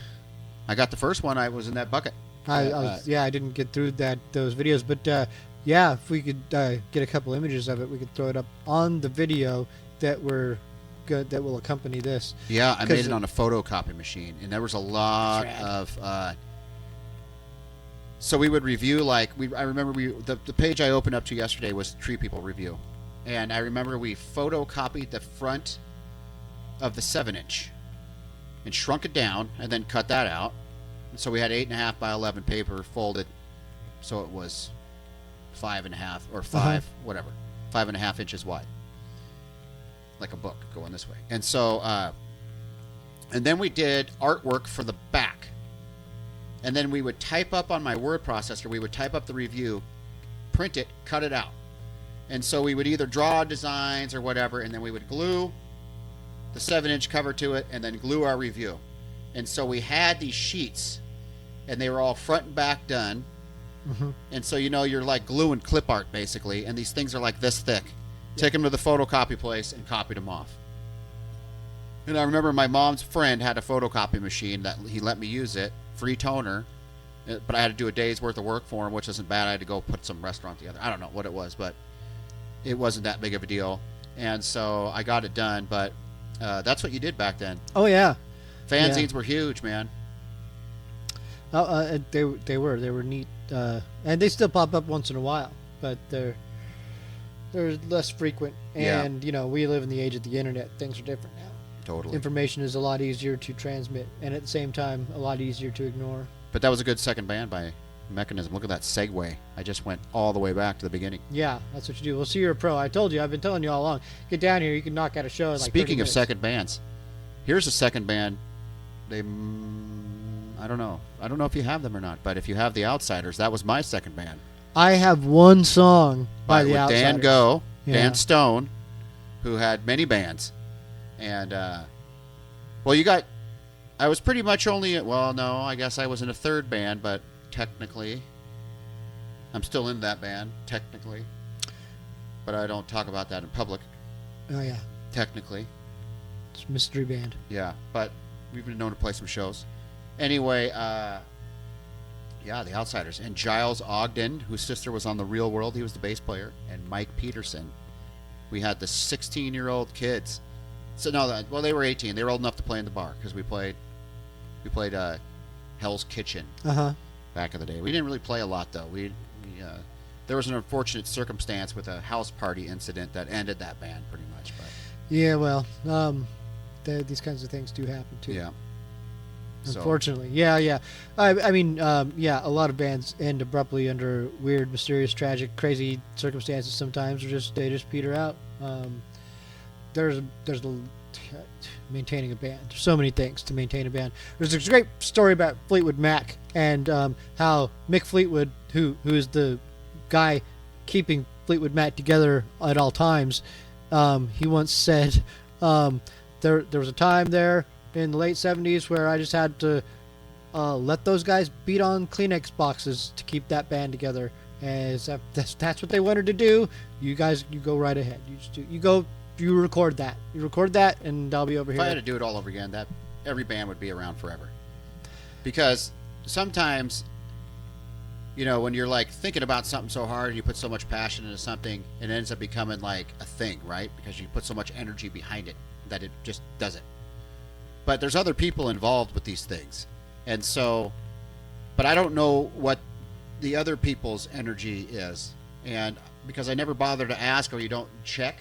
I got the first one. I was in that bucket. I didn't get through those videos, but if we could get a couple images of it, we could throw it up on the video that will accompany this. Yeah, I made it on a photocopy machine, and there was a lot of. So we would review I remember the page I opened up to yesterday was Tree People Review, and I remember we photocopied the front of the 7-inch and shrunk it down, and then cut that out. So we had 8.5 by 11 paper folded, so it was 5.5 or 5.5 inches wide, like a book going this way. And so, and then we did artwork for the back, and then we would type up on my word processor. We would type up the review, print it, cut it out, and so we would either draw designs or whatever, and then we would glue the 7-inch cover to it, and then glue our review. And so we had these sheets, and they were all front and back done. And so, you know, you're like gluing clip art basically, and these things are like this thick. Take them to the photocopy place and copied them off. And I remember my mom's friend had a photocopy machine that he let me use it, free toner, but I had to do a day's worth of work for him, which isn't bad. I had to go put some restaurant together. I don't know what it was, but it wasn't that big of a deal. And so I got it done, but that's what you did back then. Oh yeah, Fanzines were huge, man. They were neat, and they still pop up once in a while, but they're less frequent. And you know, we live in the age of the internet. Things are different now. Totally. Information is a lot easier to transmit, and at the same time, a lot easier to ignore. But that was a good second band by Mechanism. Look at that segue. I just went all the way back to the beginning. Yeah, that's what you do. Well, see, you're a pro. I told you. I've been telling you all along. Get down here. You can knock out a show in like 30 Speaking of minutes. second bands, here's a second band. They, I don't know if you have them or not, but if you have the Outsiders, that was my second band. I have one song by the with Outsiders. Dan Stone, who had many bands, and I was pretty much only, well, no, I guess I was in a third band, but technically, I'm still in that band, technically, but I don't talk about that in public. Oh yeah, technically. It's a mystery band. Yeah, but we've been known to play some shows. Anyway, the Outsiders. And Giles Ogden, whose sister was on The Real World, he was the bass player, and Mike Peterson. We had the 16-year-old kids. So no, they were 18. They were old enough to play in the bar because we played Hell's Kitchen back in the day. We didn't really play a lot though. There was an unfortunate circumstance with a house party incident that ended that band pretty much. But yeah, well, these kinds of things do happen too. Yeah. Unfortunately, yeah. I mean, a lot of bands end abruptly under weird, mysterious, tragic, crazy circumstances. Sometimes, or they just peter out. There's maintaining a band. There's so many things to maintain a band. There's a great story about Fleetwood Mac and how Mick Fleetwood, who is the guy keeping Fleetwood Mac together at all times, he once said, there was a time there in the late 70s where I just had to let those guys beat on Kleenex boxes to keep that band together. And that's what they wanted to do. You guys, you go right ahead. You record that, and I'll be over here. If I had to do it all over again, every band would be around forever. Because sometimes, you know, when you're like thinking about something so hard, you put so much passion into something, it ends up becoming like a thing, right? Because you put so much energy behind it that it just does it. But there's other people involved with these things. And so, but I don't know what the other people's energy is. And because I never bother to ask, or you don't check.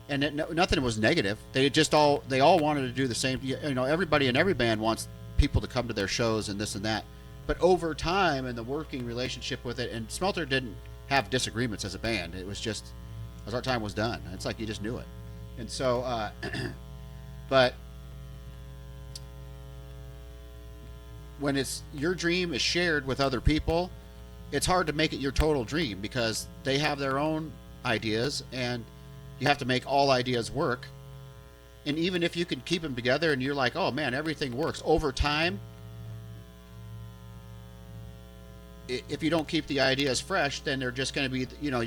And nothing was negative. They all wanted to do the same. You know, everybody in every band wants people to come to their shows and this and that. But over time and the working relationship with it, and Smelter didn't have disagreements as a band. It was just, as our time was done. It's like you just knew it. And so, but when your dream is shared with other people, it's hard to make it your total dream because they have their own ideas and you have to make all ideas work. And even if you can keep them together and you're like, oh man, everything works over time, if you don't keep the ideas fresh, then they're just going to be, you know,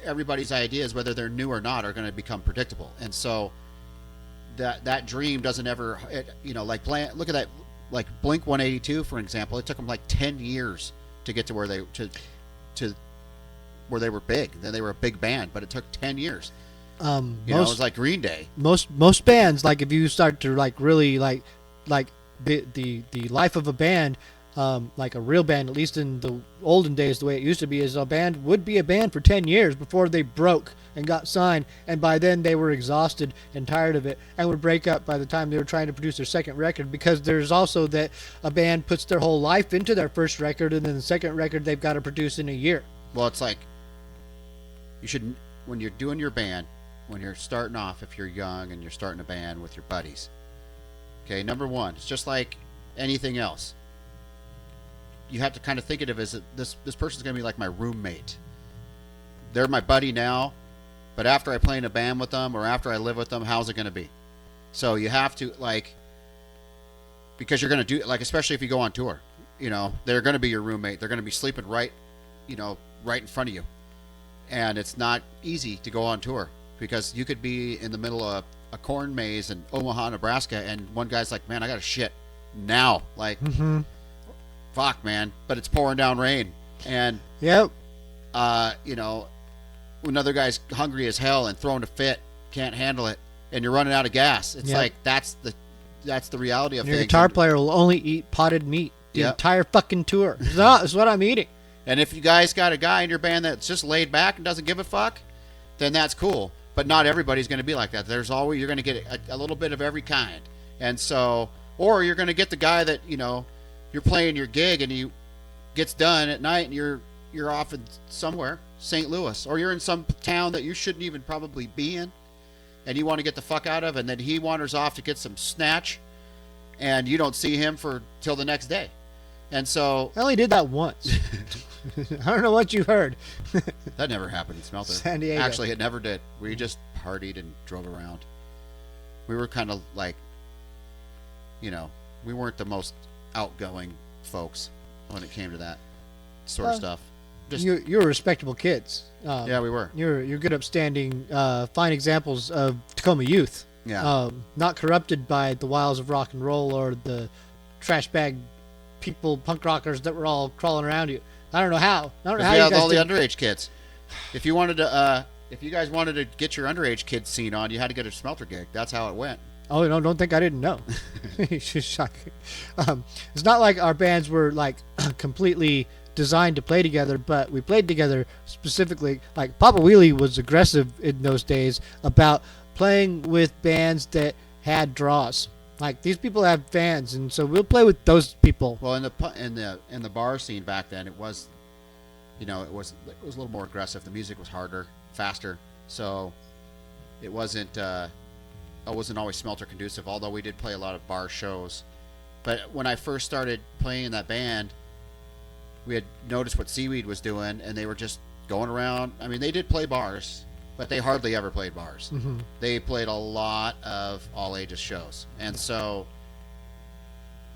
everybody's ideas, whether they're new or not, are going to become predictable. And so that dream doesn't ever, like look at that, like Blink 182, for example. It took them like 10 years to get to where they where they were big. Then they were a big band, but it took 10 years. It was like Green Day. Most bands, like if you start to like really like the life of a band, like a real band, at least in the olden days, the way it used to be, is a band would be a band for 10 years before they broke and got signed, and by then they were exhausted and tired of it and would break up by the time they were trying to produce their second record, because there's also that a band puts their whole life into their first record, and then the second record they've got to produce in a year. Well, it's like you should, when you're doing your band, when you're starting off, if you're young and you're starting a band with your buddies, okay, number one, it's just like anything else. You have to kind of think of it as this person's going to be like my roommate. They're my buddy now, but after I play in a band with them or after I live with them, how's it going to be? So you have to, like, because you're going to do, like, especially if you go on tour, you know, they're going to be your roommate. They're going to be sleeping right, you know, right in front of you. And it's not easy to go on tour because you could be in the middle of a corn maze in Omaha, Nebraska, and one guy's like, man, I got to shit now. Like, fuck, man. But it's pouring down rain. And, Yep. you know, another guy's hungry as hell and throwing a fit, can't handle it, and you're running out of gas. It's Yep. like, that's the reality of Your things. guitar player will only eat potted meat the Yep. entire fucking tour. It's what I'm eating. And if you guys got a guy in your band that's just laid back and doesn't give a fuck, then that's cool. But not everybody's going to be like that. There's always, you're going to get a little bit of every kind. And so, or you're going to get the guy that, you know, you're playing your gig and he gets done at night and you're off in somewhere, St. Louis, or you're in some town that you shouldn't even probably be in and you want to get the fuck out of, and then he wanders off to get some snatch and you don't see him for till the next day. And so I only did that once. I don't know what you heard. that never happened in Smelter. San Diego. Actually, it never did. We just partied and drove around. We were kind of like, you know, we weren't the most outgoing folks when it came to that sort of stuff. Just You're respectable kids. yeah, we were. You're good, upstanding, fine examples of Tacoma youth. Yeah. Not corrupted by the wiles of rock and roll or the trash bag people, punk rockers that were all crawling around you. I don't know how. I don't know how you Yeah, guys all the did. underage kids. If you wanted to, if you guys wanted to get your underage kids scene on, you had to get a Smelter gig. That's how it went. Oh, no, don't think I didn't know. Shocking. It's not like our bands were like completely designed to play together, but we played together specifically. Like Papa Wheelie was aggressive in those days about playing with bands that had draws. Like, these people have fans, and so we'll play with those people. Well, in the bar scene back then, it was, you know, it was a little more aggressive. The music was harder, faster, so it wasn't always Smelter conducive. Although we did play a lot of bar shows, but when I first started playing in that band, we had noticed what Seaweed was doing, and they were just going around. I mean, they did play bars, but they hardly ever played bars. Mm-hmm. They played a lot of all ages shows. And so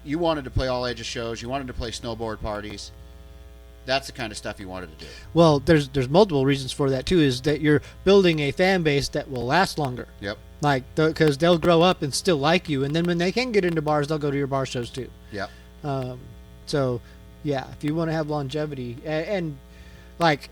you wanted to play all ages shows, you wanted to play snowboard parties. That's the kind of stuff you wanted to do. Well, there's multiple reasons for that too. Is that you're building a fan base that will last longer. Yep. Like, because they'll grow up and still like you, and then when they can get into bars, they'll go to your bar shows too. Yep. So, yeah, if you want to have longevity and like,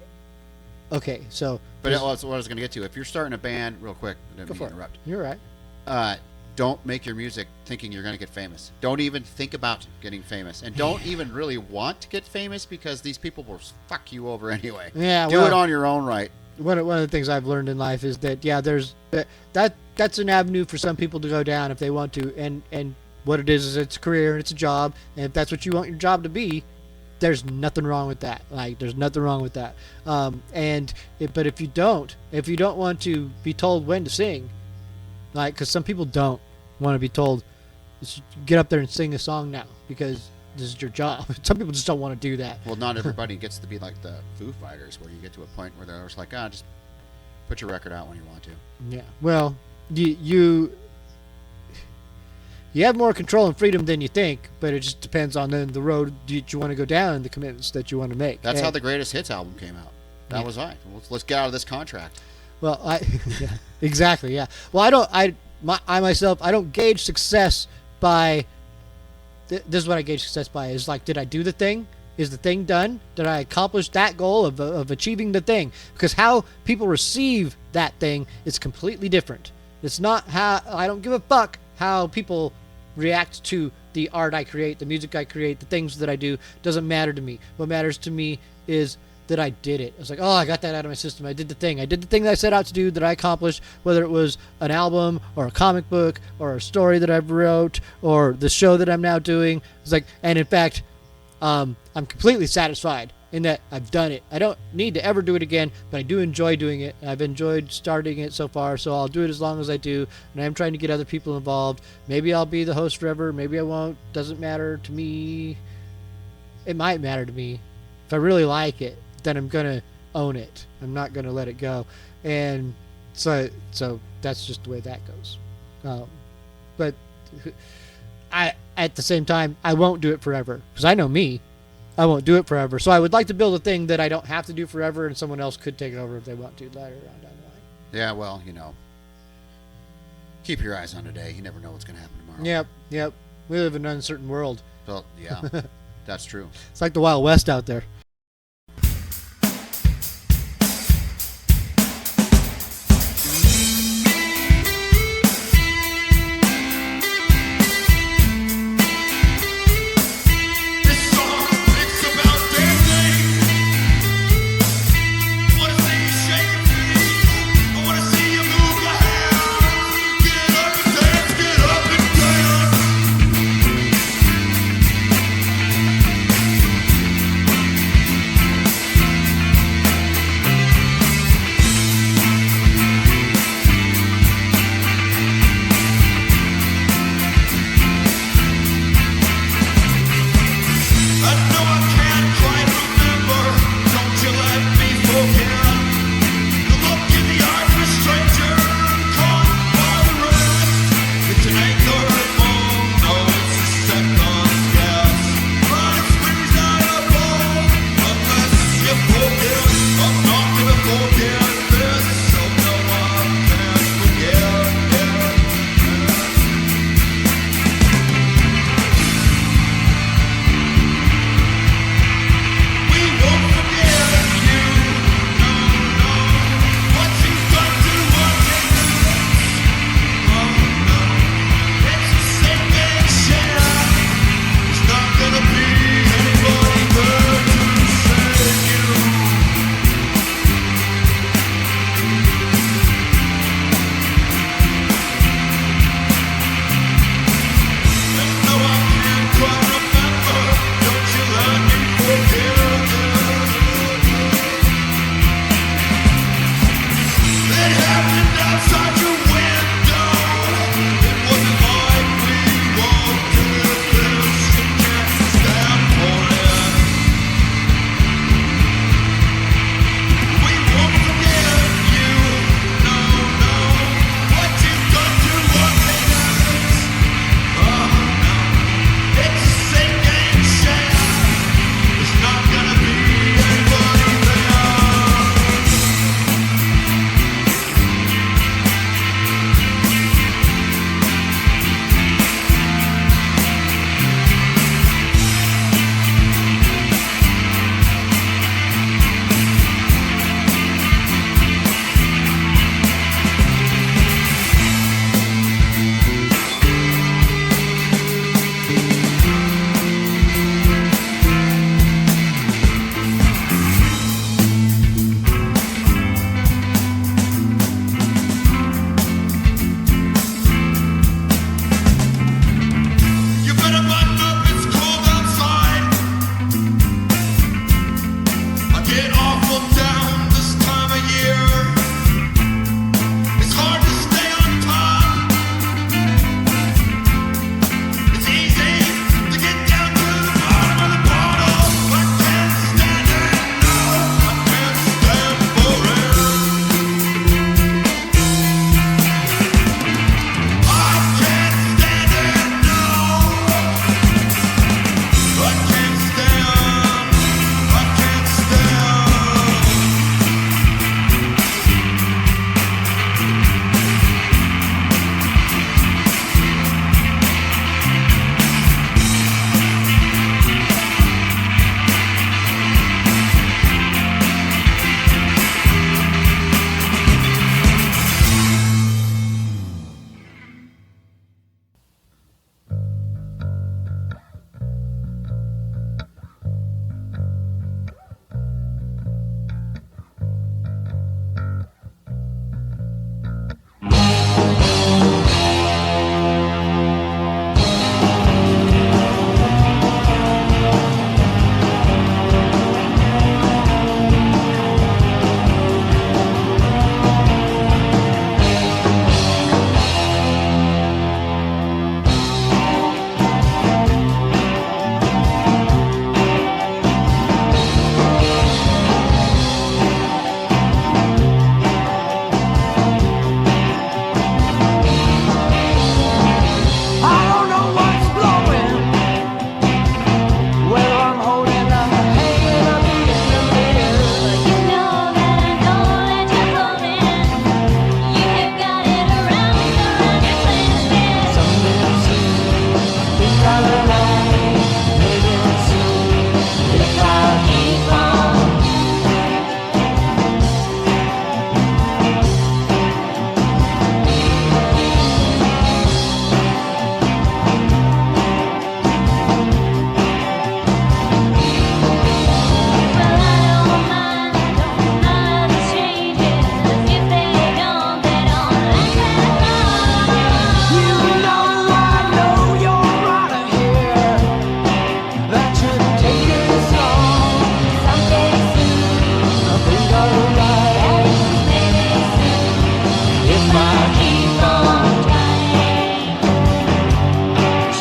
okay, so. But what I was going to get to, if you're starting a band, real quick, I didn't Go mean for to interrupt. You're right. Don't make your music thinking you're going to get famous. Don't even think about getting famous. And don't even really want to get famous because these people will fuck you over anyway. Yeah, Do well, it on your own right. One of the things I've learned in life is that, yeah, there's that's an avenue for some people to go down if they want to. And what it is it's a career and it's a job. And if that's what you want your job to be, there's nothing wrong with that. Like, there's nothing wrong with that. But if you don't want to be told when to sing, like, because some people don't want to be told, get up there and sing a song now because this is your job. Some people just don't want to do that. Well, not everybody gets to be like the Foo Fighters where you get to a point where they're just like, just put your record out when you want to. Yeah. Well, you have more control and freedom than you think, but it just depends on the road that you want to go down and the commitments that you want to make. That's And- how the Greatest Hits album came out. That Yeah. was right. Let's get out of this contract. Well, yeah, exactly, yeah. Well, I myself, I don't gauge success by. This is what I gauge success by: is like, did I do the thing? Is the thing done? Did I accomplish that goal of achieving the thing? Because how people receive that thing is completely different. It's not how I don't give a fuck how people react to the art I create, the music I create, the things that I do. Doesn't matter to me. What matters to me is that I did it. I was like, oh, I got that out of my system. I did the thing. I did the thing that I set out to do, that I accomplished, whether it was an album or a comic book or a story that I wrote or the show that I'm now doing. It's like, and in fact, I'm completely satisfied in that I've done it. I don't need to ever do it again, but I do enjoy doing it. I've enjoyed starting it so far, so I'll do it as long as I do. And I'm trying to get other people involved. Maybe I'll be the host forever. Maybe I won't. Doesn't matter to me. It might matter to me. If I really like it, then I'm going to own it. I'm not going to let it go. And so that's just the way that goes. But I at the same time, I won't do it forever because I know me. I won't do it forever. So I would like to build a thing that I don't have to do forever, and someone else could take it over if they want to later on down the line. Yeah, well, keep your eyes on today. You never know what's going to happen tomorrow. Yep. We live in an uncertain world. Well, yeah, that's true. It's like the Wild West out there.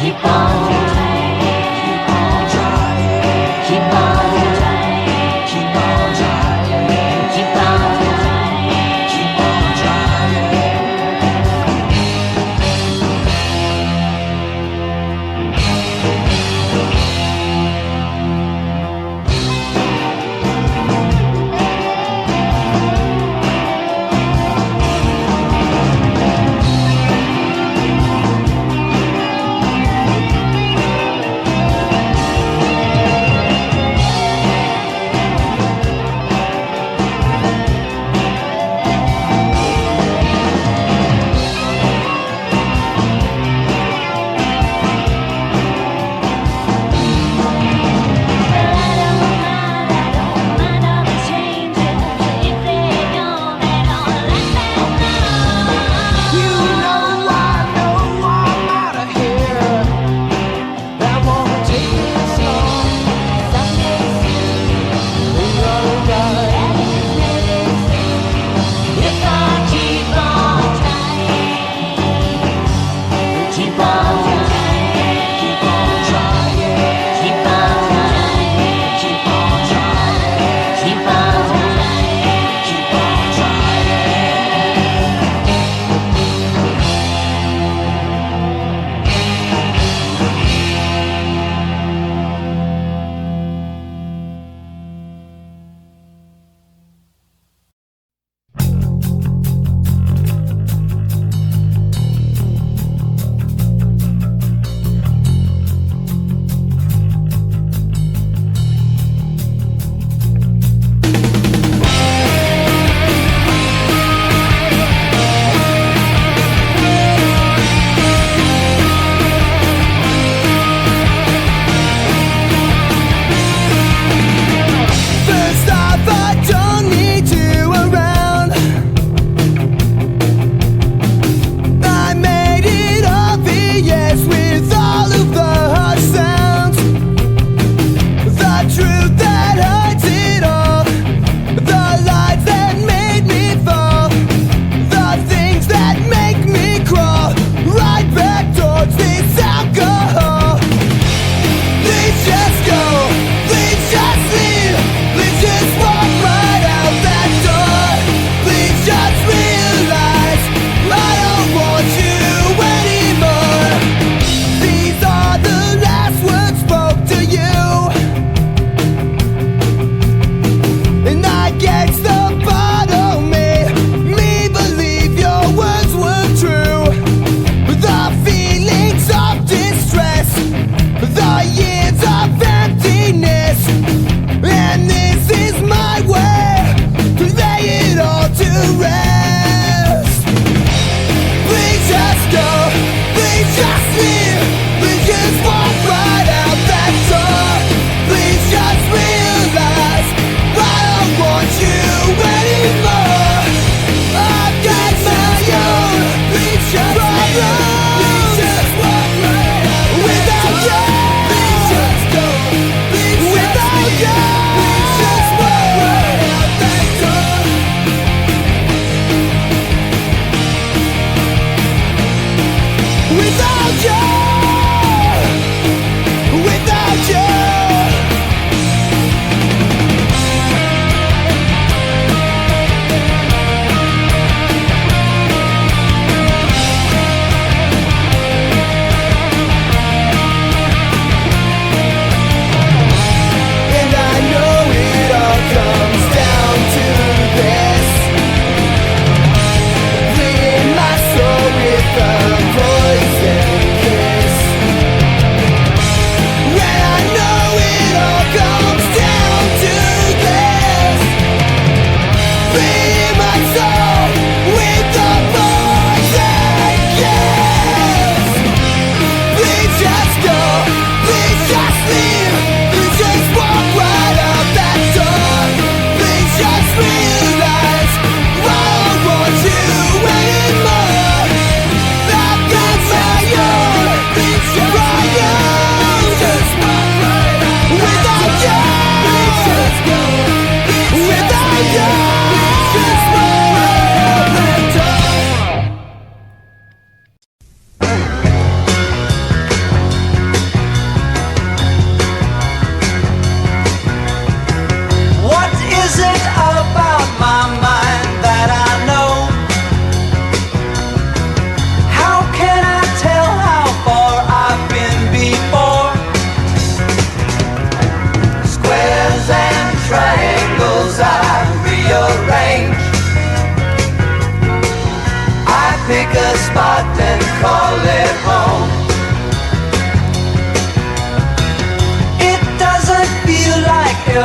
keep on trying, keep on trying, keep on trying, keep on trying, keep on trying, keep on trying.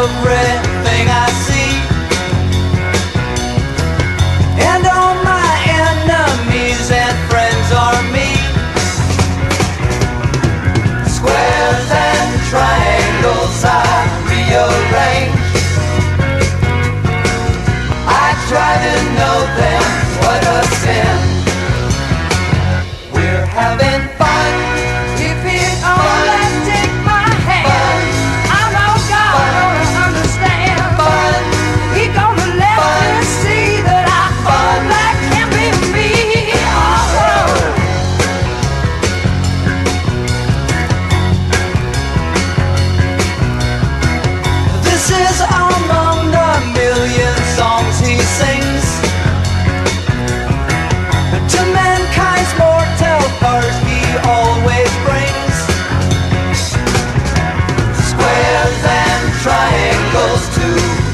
everything I see. And all my enemies and friends are me. Squares and triangles I rearrange. I try to know them, what a sin. We're having fun. If it only take my hand, I know God gonna understand. Fun. He gonna let me see that I fun like can be me. Oh. This is among the million songs he sings. To mankind's mortal curse he always brings. Squares and triangles to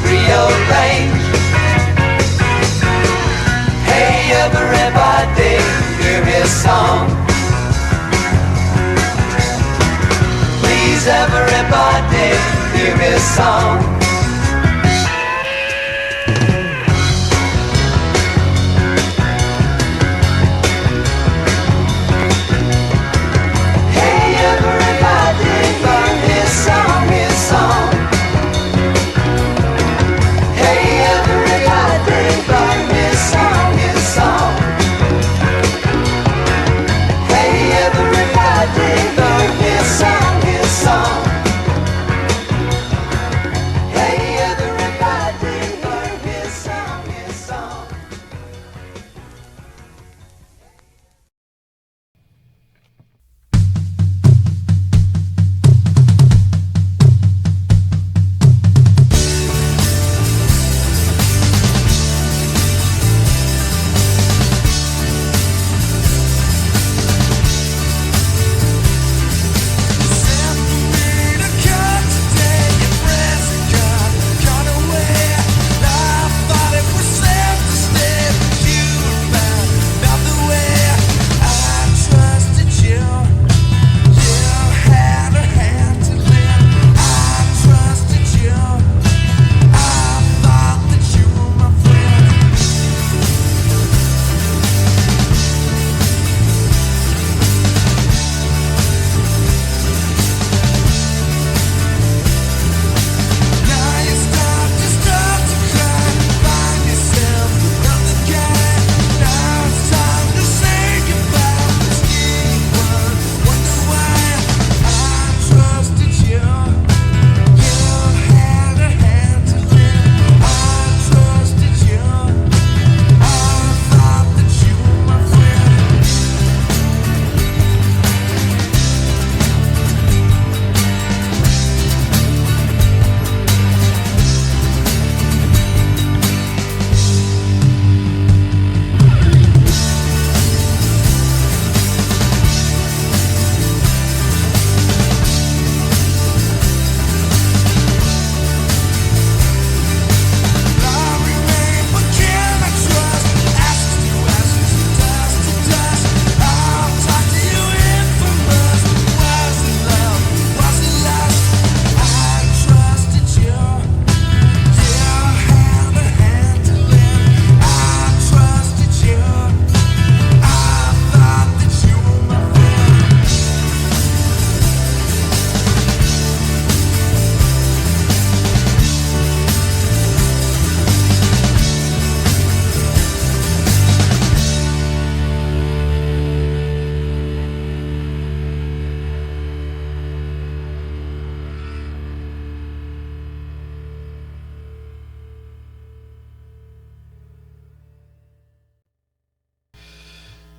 rearrange. Hey everybody, hear his song. Please everybody, hear his song.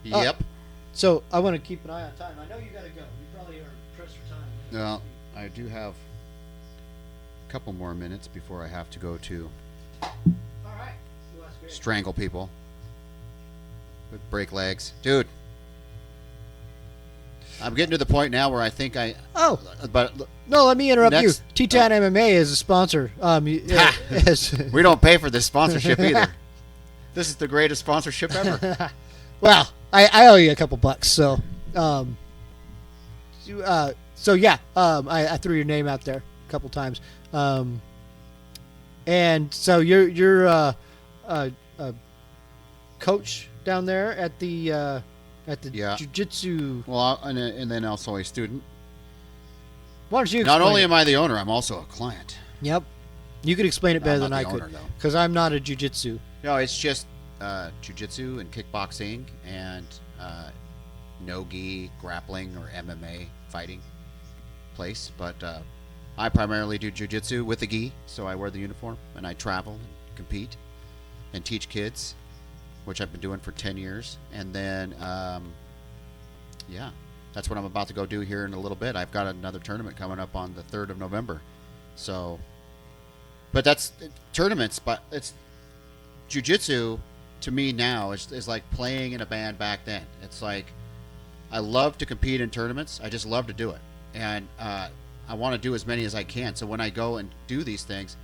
Yep. So I want to keep an eye on time. I know you got to go. You probably are pressed for time. Well, I do have a couple more minutes before I have to go to All right. Well, that's great. strangle people with break legs. Dude, I'm getting to the point now where I think I... Oh. But No, let me interrupt Next- you. T-Town MMA is a sponsor. we don't pay for this sponsorship either. This is the greatest sponsorship ever. Well, I owe you a couple bucks, so yeah, I threw your name out there a couple times. And so you're a coach down there at the Yeah. jiu-jitsu. Well, and then also a student. Why don't you Not explain only it? am I the owner, I'm also a client. Yep. You could explain it I'm better not than the I owner, could, though. because I'm not a jiu-jitsu. No, it's just jiu-jitsu and kickboxing and no-gi grappling or MMA fighting place. But I primarily do jiu-jitsu with the gi, so I wear the uniform and I travel and compete and teach kids, which I've been doing for 10 years. And then, yeah, that's what I'm about to go do here in a little bit. I've got another tournament coming up on the 3rd of November. So, but that's tournaments, but it's jiu-jitsu to me now is like playing in a band back then. It's like I love to compete in tournaments. I just love to do it. And I want to do as many as I can. So when I go and do these things,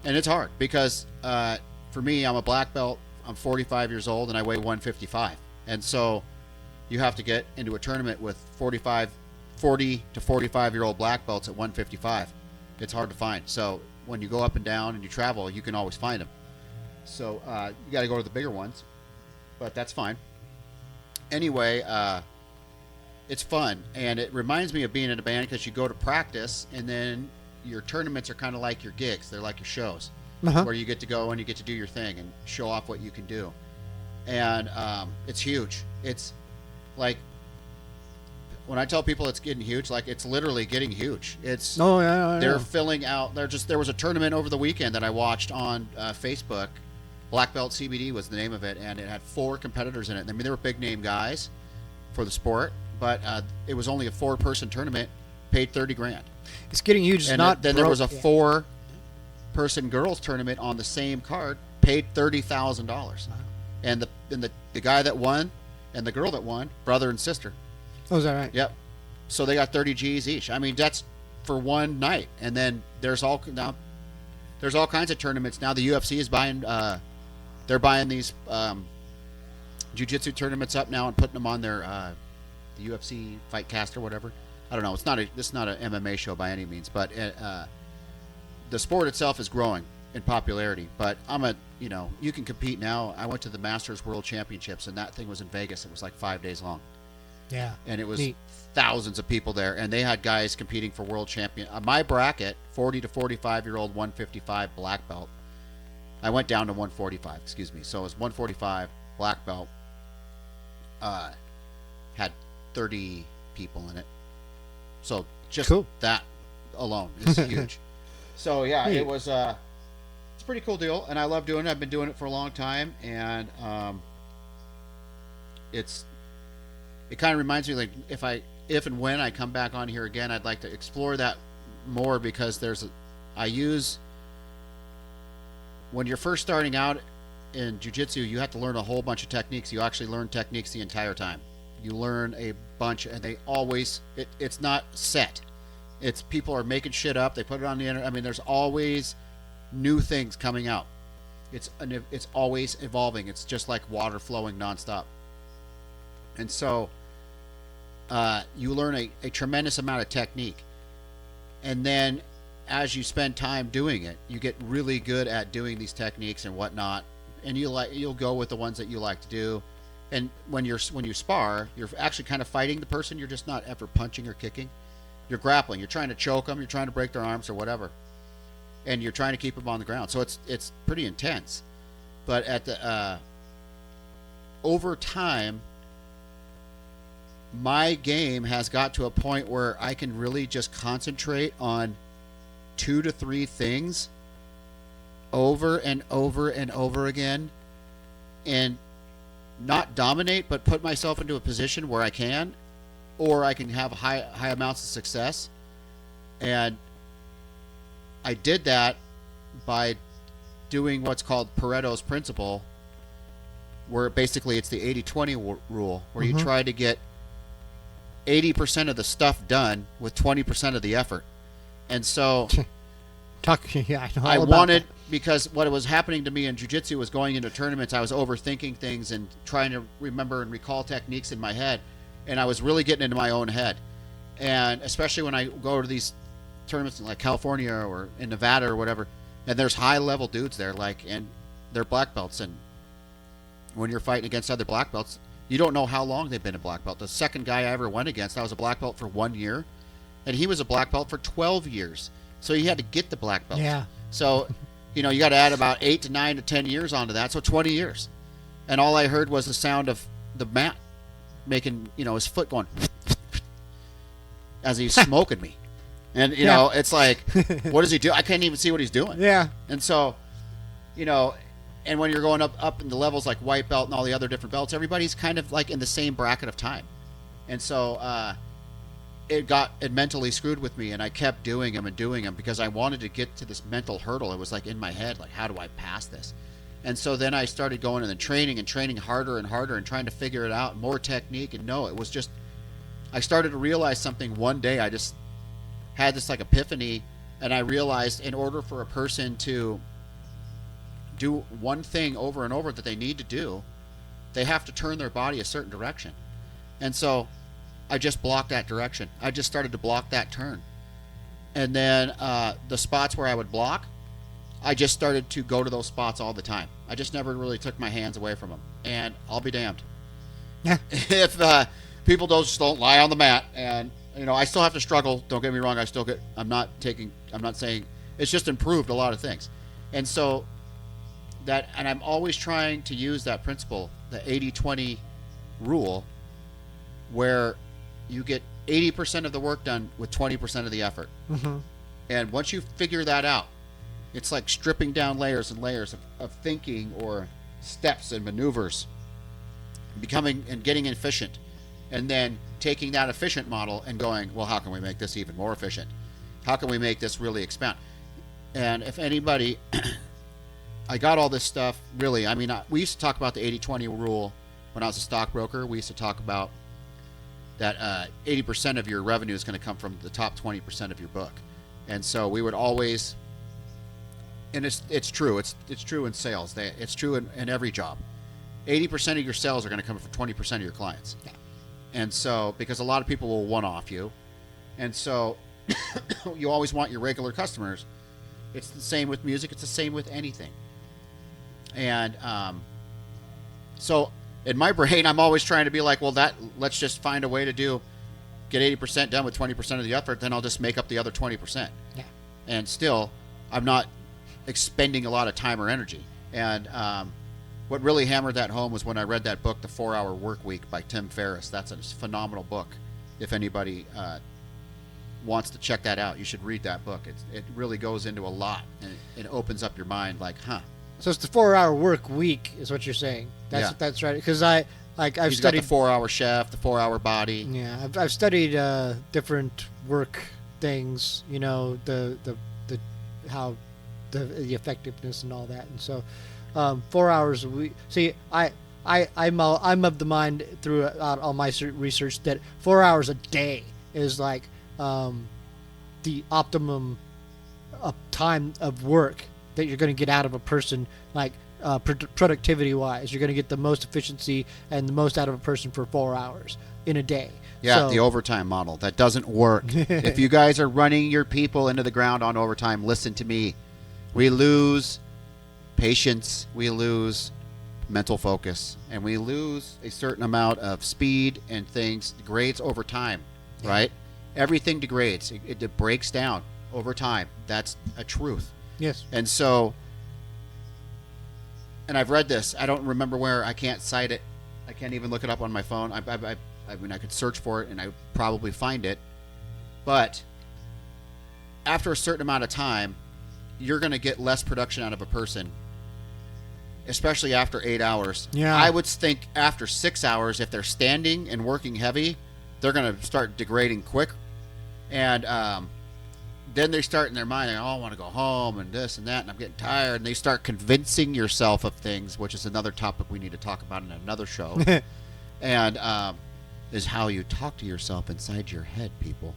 and it's hard because for me, I'm a black belt. I'm 45 years old and I weigh 155. And so you have to get into a tournament with 40 to 45-year-old black belts at 155. It's hard to find. So when you go up and down and you travel, you can always find them. So you got to go to the bigger ones, but that's fine. Anyway, it's fun, and it reminds me of being in a band because you go to practice, and then your tournaments are kind of like your gigs. They're like your shows, where you get to go and you get to do your thing and show off what you can do. And it's huge. It's like when I tell people it's getting huge, like it's literally getting huge. It's they're filling out. There was a tournament over the weekend that I watched on Facebook. Black Belt CBD was the name of it, and it had 4 competitors in it. I mean, they were big name guys for the sport, but it was only a 4-person tournament. Paid $30,000. It's getting huge. It's And not. then there was a 4-person girls tournament on the same card. Paid $30,000. Wow. And the guy that won and the girl that won, brother and sister. Oh, is that right? Yep. So they got 30 G's each. I mean, that's for one night. And then there's all kinds of tournaments now. The UFC is buying. They're buying these jiu-jitsu tournaments up now and putting them on their the UFC Fightcast or whatever. I don't know. This is not an MMA show by any means, but the sport itself is growing in popularity. But you can compete now. I went to the Masters World Championships, and that thing was in Vegas. It was like 5 days long. Yeah. And it was neat. thousands of people there, and they had guys competing for world champion. My bracket, 40 to 45-year-old 155 black belt. I went down to 145, excuse me. So it was 145 black belt. Had 30 people in it. So just Cool. that alone is huge. So yeah, Neat. it was it's a pretty cool deal, and I love doing it. I've been doing it for a long time, and it kind of reminds me, like, if and when I come back on here again, I'd like to explore that more, because when you're first starting out in jiu-jitsu, you have to learn a whole bunch of techniques. You actually learn techniques the entire time. You learn a bunch, and they always, it's not set. It's people are making shit up. They put it on the internet. I mean, there's always new things coming out. It's always evolving. It's just like water flowing nonstop. And so you learn a tremendous amount of technique. And then as you spend time doing it, you get really good at doing these techniques and whatnot. And you'll go with the ones that you like to do. And when you spar, you're actually kind of fighting the person. You're just not ever punching or kicking. You're grappling. You're trying to choke them. You're trying to break their arms or whatever. And you're trying to keep them on the ground. So it's pretty intense. But over time, my game has got to a point where I can really just concentrate on 2 to 3 things over and over and over again, and not dominate, but put myself into a position where I can, or I can have high amounts of success. And I did that by doing what's called Pareto's principle, where basically it's the 80-20 rule, where you try to get 80% of the stuff done with 20% of the effort. And so I wanted, because what was happening to me in jiu-jitsu was going into tournaments, I was overthinking things and trying to remember and recall techniques in my head, and I was really getting into my own head. And especially when I go to these tournaments in like California or in Nevada or whatever, And there's high-level dudes there, like, and they're black belts. And when you're fighting against other black belts, you don't know how long they've been a black belt. The second guy I ever went against, I was a black belt for 1 year, and he was a black belt for 12 years. So he had to get the black belt. Yeah. So, you know, you got to add about 8 to 9 to 10 years onto that, so 20 years. And all I heard was the sound of the mat making, you know, his foot going as he's smoking me. And, you know, it's like, what does he do? I can't even see what he's doing. Yeah. And so, you know, and when you're going up in the levels like white belt and all the other different belts, everybody's kind of like in the same bracket of time. And so it mentally screwed with me, and I kept doing them because I wanted to get to this mental hurdle. It was like in my head, like, how do I pass this? And so then I started going and training harder and harder and trying to figure it out, more technique. And no, it was just, I started to realize something one day. I just had this like epiphany, and I realized in order for a person to do one thing over and over that they need to do, they have to turn their body a certain direction. And so I just blocked that direction. I just started to block that turn. And then the spots where I would block, I just started to go to those spots all the time. I just never really took my hands away from them. And I'll be damned. Yeah. If people just don't lie on the mat. And, you know, I still have to struggle. Don't get me wrong. I'm not saying, it's just improved a lot of things. And so and I'm always trying to use that principle, the 80-20 rule, where you get 80% of the work done with 20% of the effort. Mm-hmm. And once you figure that out, it's like stripping down layers and layers of thinking or steps and maneuvers, becoming and getting efficient, and then taking that efficient model and going, well, how can we make this even more efficient? How can we make this really expand? And if anybody, I got all this stuff really, I mean, we used to talk about the 80-20 rule when I was a stockbroker. We used to talk about that 80% of your revenue is going to come from the top 20% of your book. And so we would always, and it's true. It's true in sales. It's true in every job. 80% of your sales are going to come from 20% of your clients. Yeah. And so, because a lot of people will one-off you. And so you always want your regular customers. It's the same with music. It's the same with anything. And so in my brain, I'm always trying to be like, well, let's just find a way to get 80% done with 20% of the effort. Then I'll just make up the other 20%. Yeah. And still, I'm not expending a lot of time or energy. And what really hammered that home was when I read that book, The 4-Hour Work Week by Tim Ferriss. That's a phenomenal book. If anybody wants to check that out, you should read that book. It really goes into a lot, and it opens up your mind like, huh. So it's the 4-hour work week is what you're saying. That's right. Because I've He's studied got the 4-hour chef, the 4-hour body. Yeah, I've studied different work things. You know, the how the effectiveness and all that. And so 4 hours a week. See, I'm of the mind throughout all my research that 4 hours a day is like the optimum time of work that you're going to get out of a person, like productivity wise. You're going to get the most efficiency and the most out of a person for 4 hours in a day. Yeah, so, the overtime model. That doesn't work. If you guys are running your people into the ground on overtime, listen to me. We lose patience, we lose mental focus, and we lose a certain amount of speed, and things degrades over time, right? Everything degrades. It breaks down over time. That's a truth. Yes. And so, and I've read this. I don't remember where. I can't cite it. I can't even look it up on my phone. I mean, I could search for it, and I would probably find it. But after a certain amount of time, you're going to get less production out of a person, especially after 8 hours. Yeah. I would think after 6 hours, if they're standing and working heavy, they're going to start degrading quick. And then they start in their mind, I want to go home and this and that, and I'm getting tired. And they start convincing yourself of things, which is another topic we need to talk about in another show. And is how you talk to yourself inside your head, people.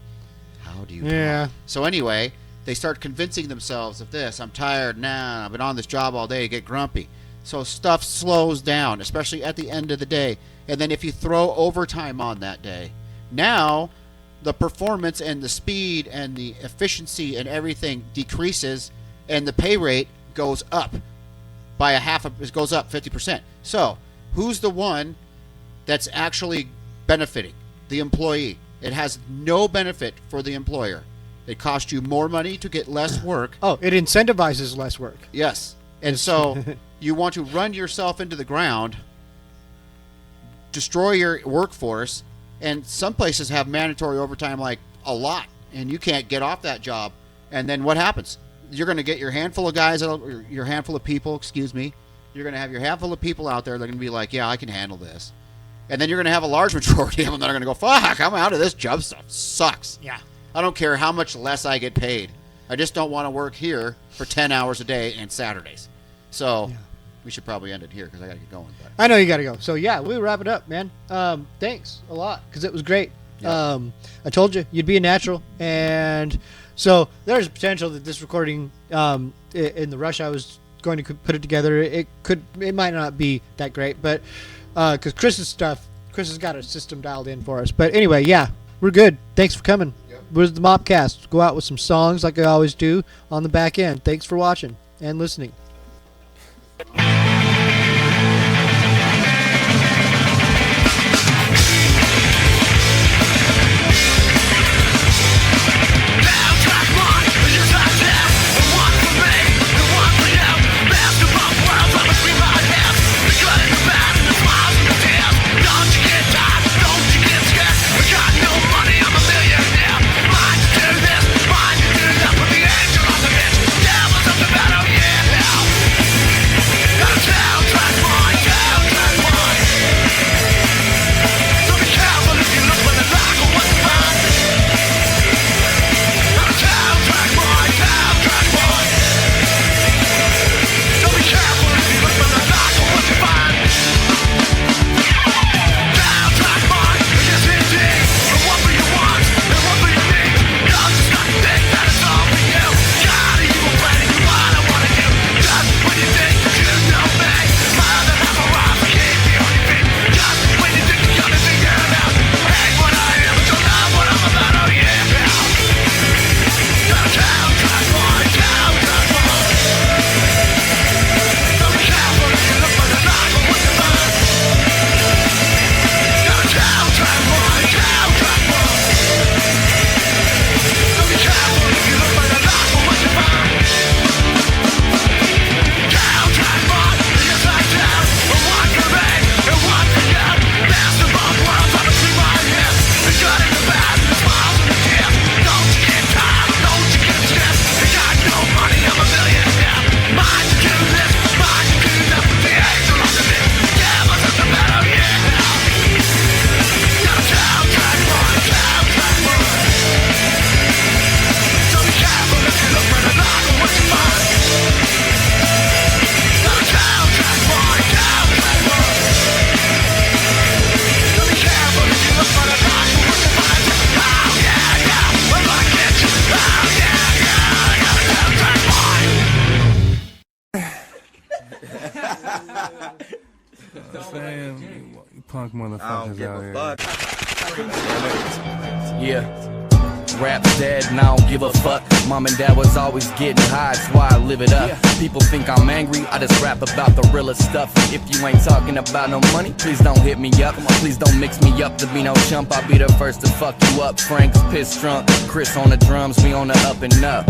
How do you talk? So anyway, they start convincing themselves of this. I'm tired now. I've been on this job all day. Get grumpy. So stuff slows down, especially at the end of the day. And then if you throw overtime on that day, now the performance and the speed and the efficiency and everything decreases and the pay rate goes up by it goes up 50%. So who's the one that's actually benefiting? The employee. It has no benefit for the employer. It costs you more money to get less work. Oh, it incentivizes less work. Yes. And so you want to run yourself into the ground, destroy your workforce, and some places have mandatory overtime like a lot, and you can't get off that job. And then what happens? You're going to get your handful of guys, or your handful of people, excuse me. You're going to have your handful of people out there that are going to be like, yeah, I can handle this. And then you're going to have a large majority of them that are going to go, fuck, I'm out of this job. Stuff sucks. Yeah. I don't care how much less I get paid. I just don't want to work here for 10 hours a day and Saturdays. So we should probably end it here because I got to get going. But. I know you got to go. So, yeah, we'll wrap it up, man. Thanks a lot because it was great. Yeah. I told you, you'd be a natural. And so there's potential that this recording in the rush I was going to put it together, it might not be that great. But because Chris has got a system dialed in for us. But anyway, yeah, we're good. Thanks for coming. Where's the MAWPCAST? Go out with some songs like I always do on the back end. Thanks for watching and listening. Punk motherfuckers out here. Yeah. Rap's dead and I don't give a fuck. Mom and dad was always getting high, that's why I live it up. People think I'm angry, I just rap about the realest stuff. If you ain't talking about no money, please don't hit me up. Please don't mix me up to be no chump, I'll be the first to fuck you up. Frank's piss drunk, Chris on the drums, we on the up and up.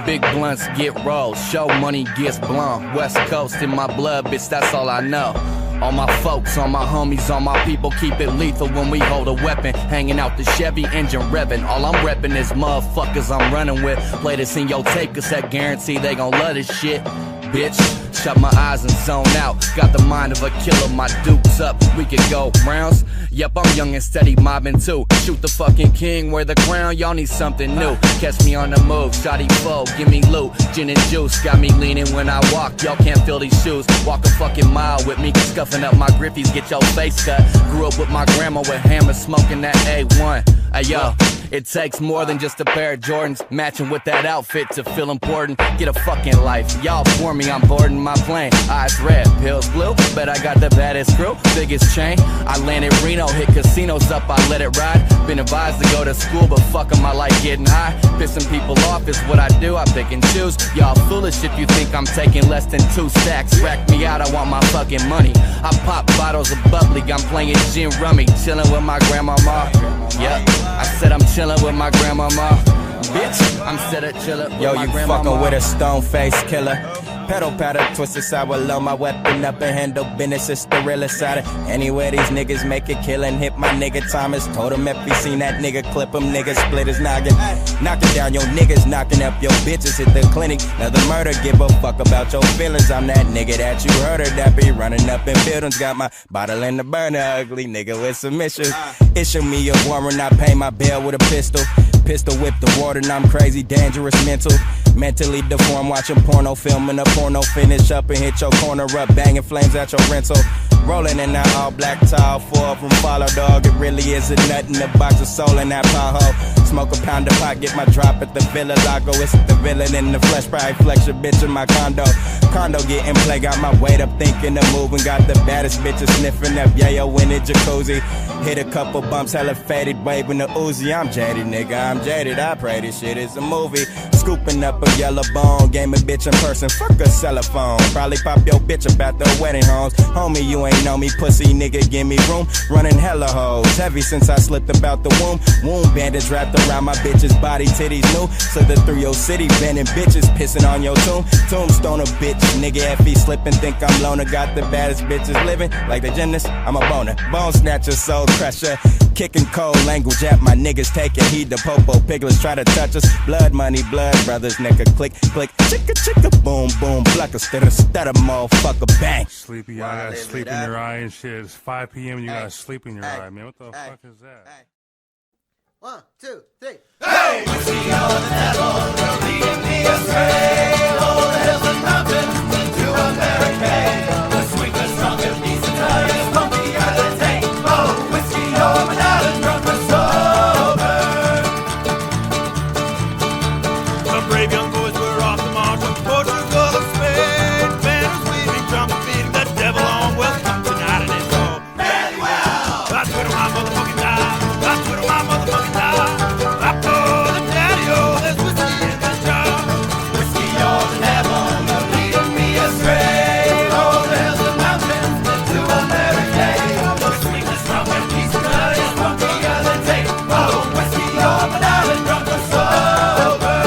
Big blunts get rolled, show money gets blown. West Coast in my blood, bitch, that's all I know. All my folks, all my homies, all my people keep it lethal when we hold a weapon. Hanging out the Chevy engine revving. All I'm repping is motherfuckers I'm running with. Play this in your tape cassette, guarantee they gon' love this shit. Bitch, shut my eyes and zone out. Got the mind of a killer, my dukes up. We could go rounds. Yep, I'm young and steady mobbing too. Shoot the fucking king, wear the crown, y'all need something new. Catch me on the move, shotty foe, give me loot. Gin and juice, got me leaning when I walk. Y'all can't feel these shoes. Walk a fucking mile with me, scuffing up my grippies, get your face cut. Grew up with my grandma with hammers, smoking that A1. Hey yo, It takes more than just a pair of Jordans, matching with that outfit to feel important. Get a fucking life. Y'all for me, I'm boarding my plane. Eyes red, pills blue, bet I got the baddest crew, biggest chain. I landed Reno, hit casinos up, I let it ride. Been advised to go to school, but fuck 'em, I like getting high. Pissing people off is what I do, I pick and choose. Y'all foolish if you think I'm taking less than 2 stacks. Rack me out, I want my fucking money. I pop bottles of bubbly, I'm playing gin rummy, chilling with my grandmama. Yep, I said I'm chilling with my grandmama. Bitch, I'm set up chillin' with Yo, my you grandmama. fucking with a stone-faced killer. Pedal powder, twisted sour, low my weapon up and handle business, it's the realest side of anywhere these niggas make a killin'. Hit my nigga Thomas, told him if he seen that nigga clip him, nigga split his noggin. Knocking down your niggas, knocking up your bitches, hit the clinic. Another murder, give a fuck about your feelings. I'm that nigga that you heard of, that be running up in buildings. Got my bottle in the burner, ugly nigga with some issues. Issue me a warrant, I pay my bail with a pistol. Pistol whip the water, and I'm crazy, dangerous, mental. Mentally deformed, watching porno, filming a porno, finish up and hit your corner up, banging flames at your rental. Rolling in that all black tile, 4 of them follow, dog. It really is a nut in a box of soul in that pothole. Smoke a pound of pot, get my drop at the villa. Lago, it's the villain in the flesh, probably flex your bitch in my condo. Condo getting play, got my weight up, thinking of moving. Got the baddest bitches sniffing up, yayo in the jacuzzi. Hit a couple bumps, hella faded, waving the Uzi. I'm jaded, nigga, I'm jaded. I pray this shit is a movie. Scooping up a yellow bone, game a bitch in person, fuck a cellophane. Probably pop your bitch up at the wedding homes. Homie, you ain't know me, pussy nigga, give me room. Running hella hoes, heavy since I slipped about the womb. Womb bandage wrapped around my bitch's body, titties new. Slither through your city, bending bitches, pissing on your tomb. Tombstone a bitch, nigga, if he slipping, think I'm loner. Got the baddest bitches living, like the gymnast, I'm a boner. Bone snatcher, soul crusher. Kicking cold language at my niggas, taking heed. The popo piglets try to touch us. Blood money, blood brothers, nigga, click, click, chicka, chicka, boom, boom, plucker, stutter, stutter, motherfucker, bang. Sleepy, I got sleep in your eye and shit. It's 5 p.m. and you got sleep in your eye, man. What the fuck is that? 1, 2, 3. Hey, whiskey on the devil, will lead me astray. All the hills and mountains into America. The sweetest, strongest, decent, Italian, funky out of the tank. Oh, whiskey on the island, drunk or sober. Some brave young boys were off the march from Portugal and Spain. Banners waving, drums beating, the devil on welcome tonight, and it's all very well. I twiddle my motherfucking die. I twiddle my motherfucking die. I pour the daddy-o, there's whiskey in the jar. Whiskey on the devil, you're leading me astray. All the hills and mountains into America. The sweetest, strongest, decent, Italian, funky as a tape. Oh, whiskey on the island, drunk or sober.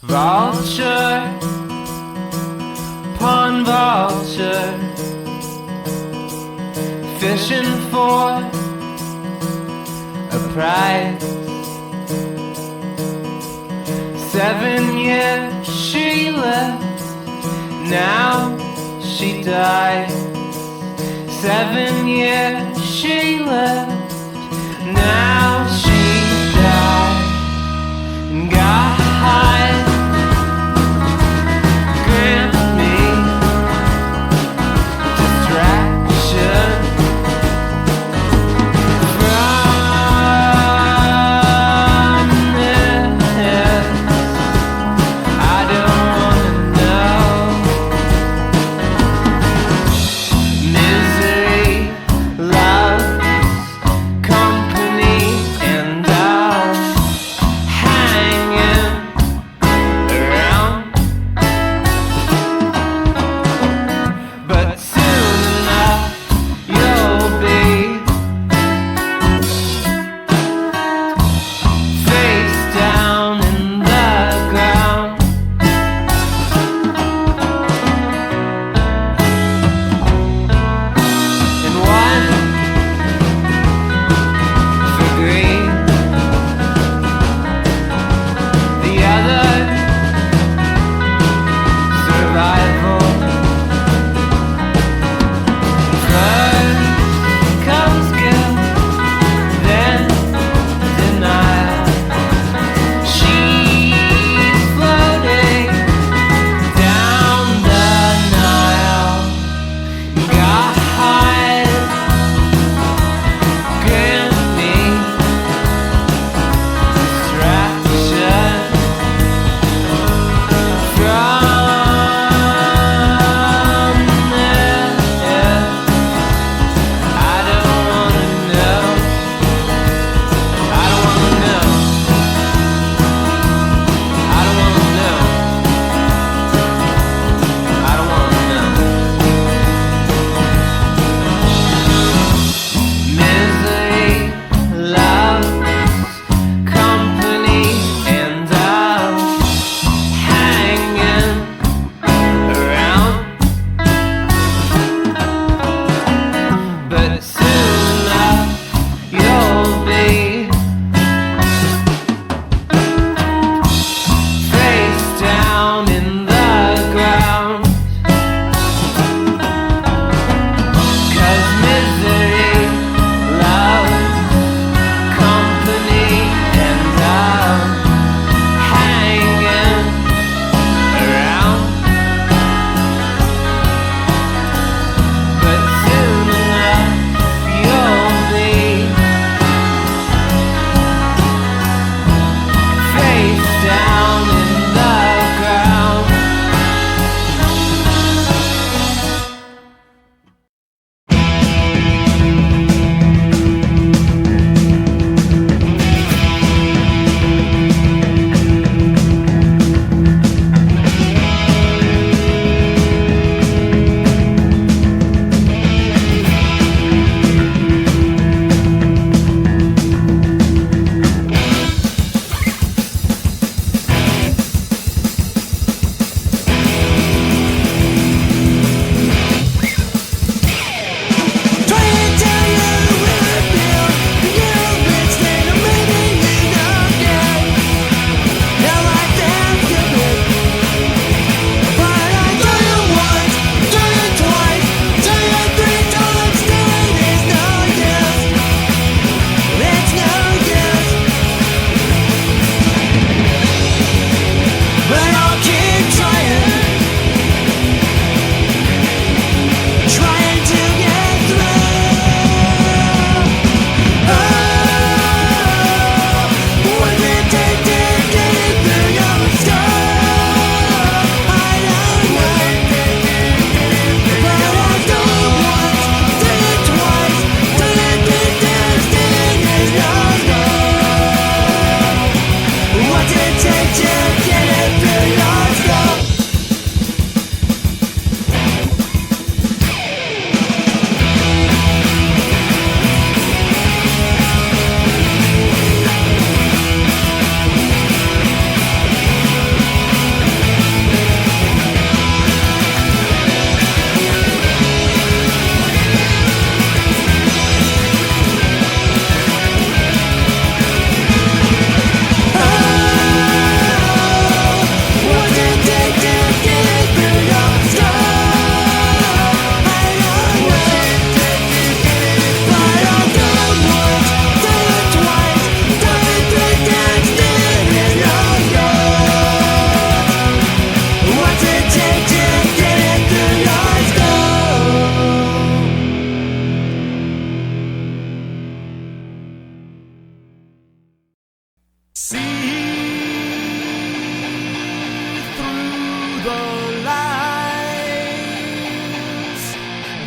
Vulture, pond vulture, fishing for a prize. 7 years she left, now she died. 7 years she left, now she died. Got high. Misery you'll be face down in the ground. 'Cause misery loves company, and I'm hanging around. But soon enough you'll be face down in the ground.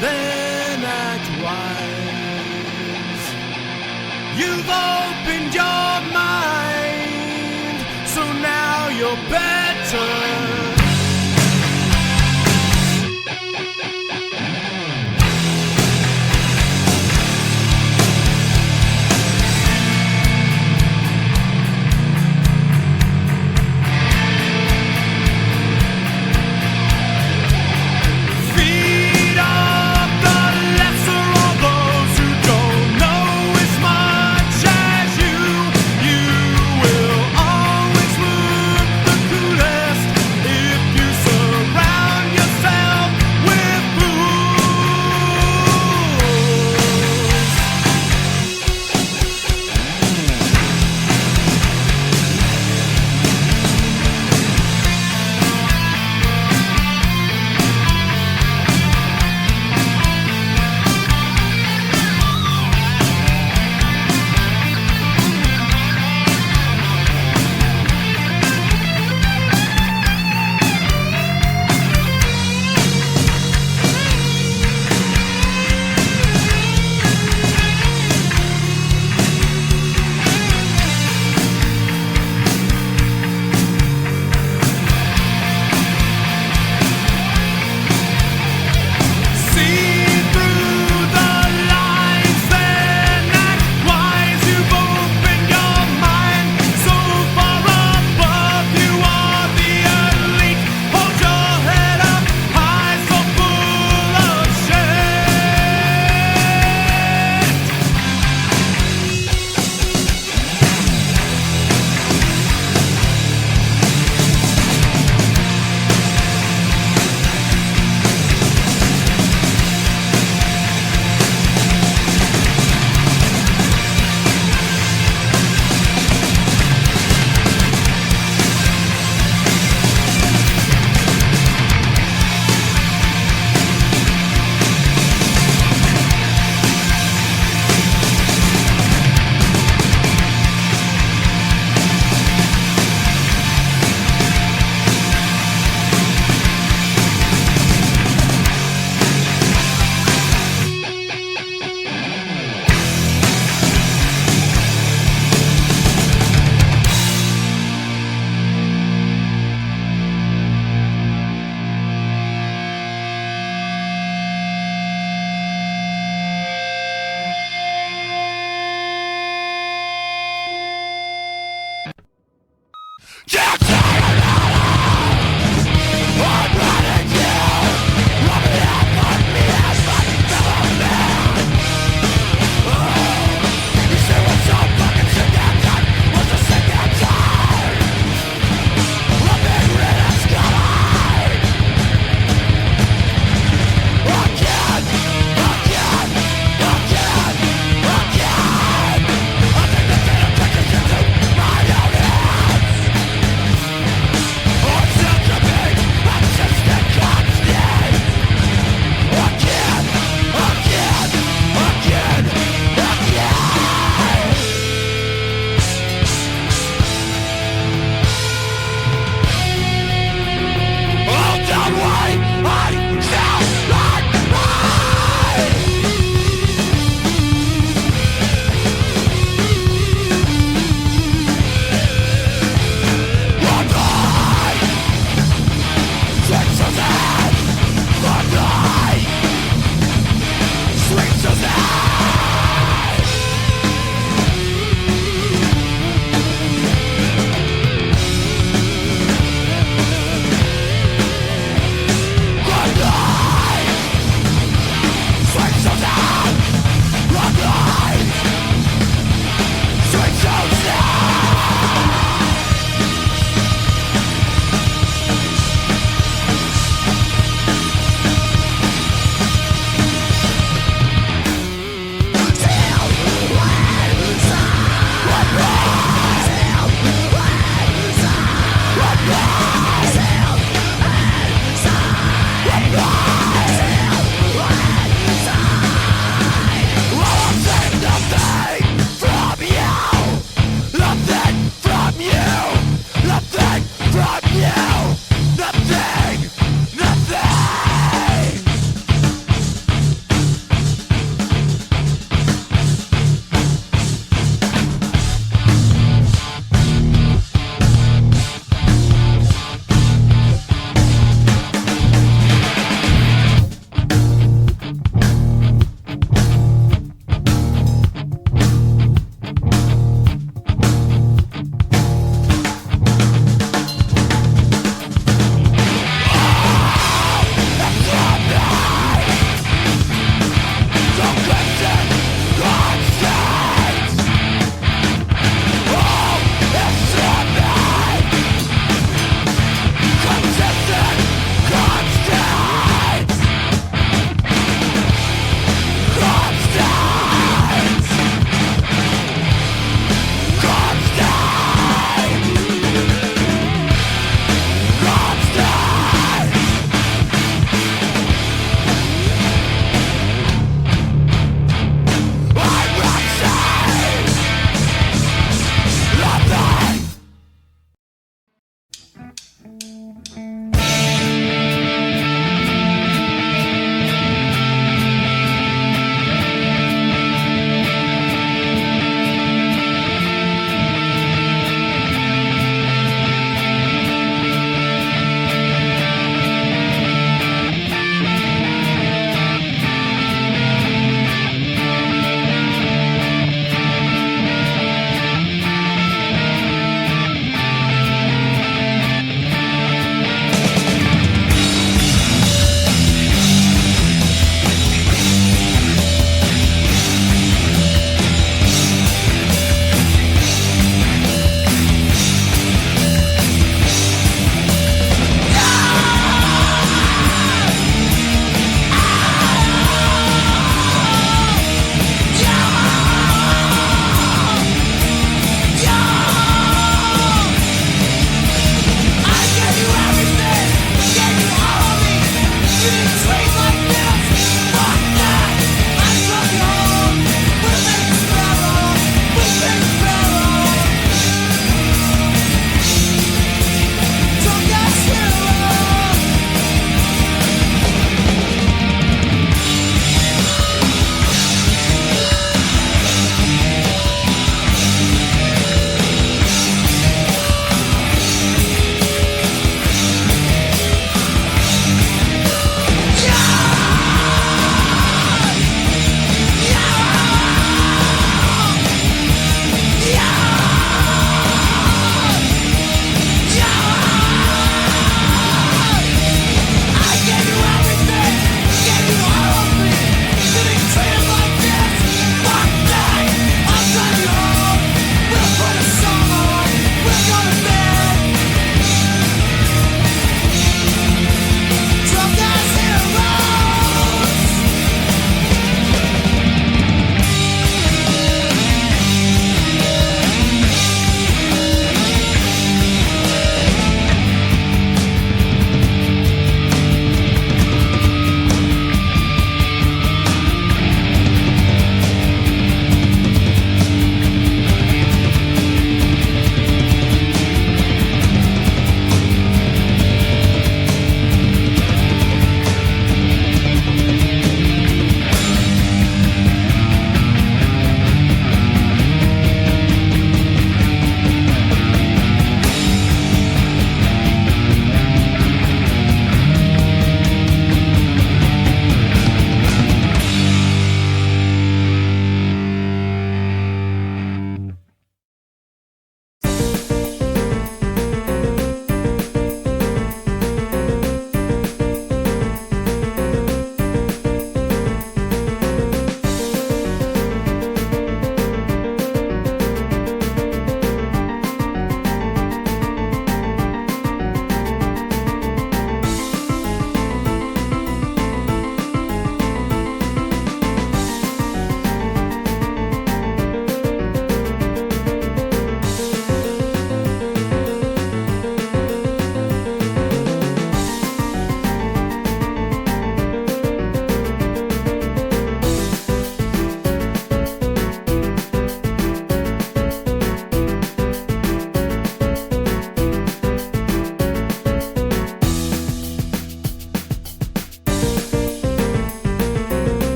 then act wise. You've opened your mind, so now you're better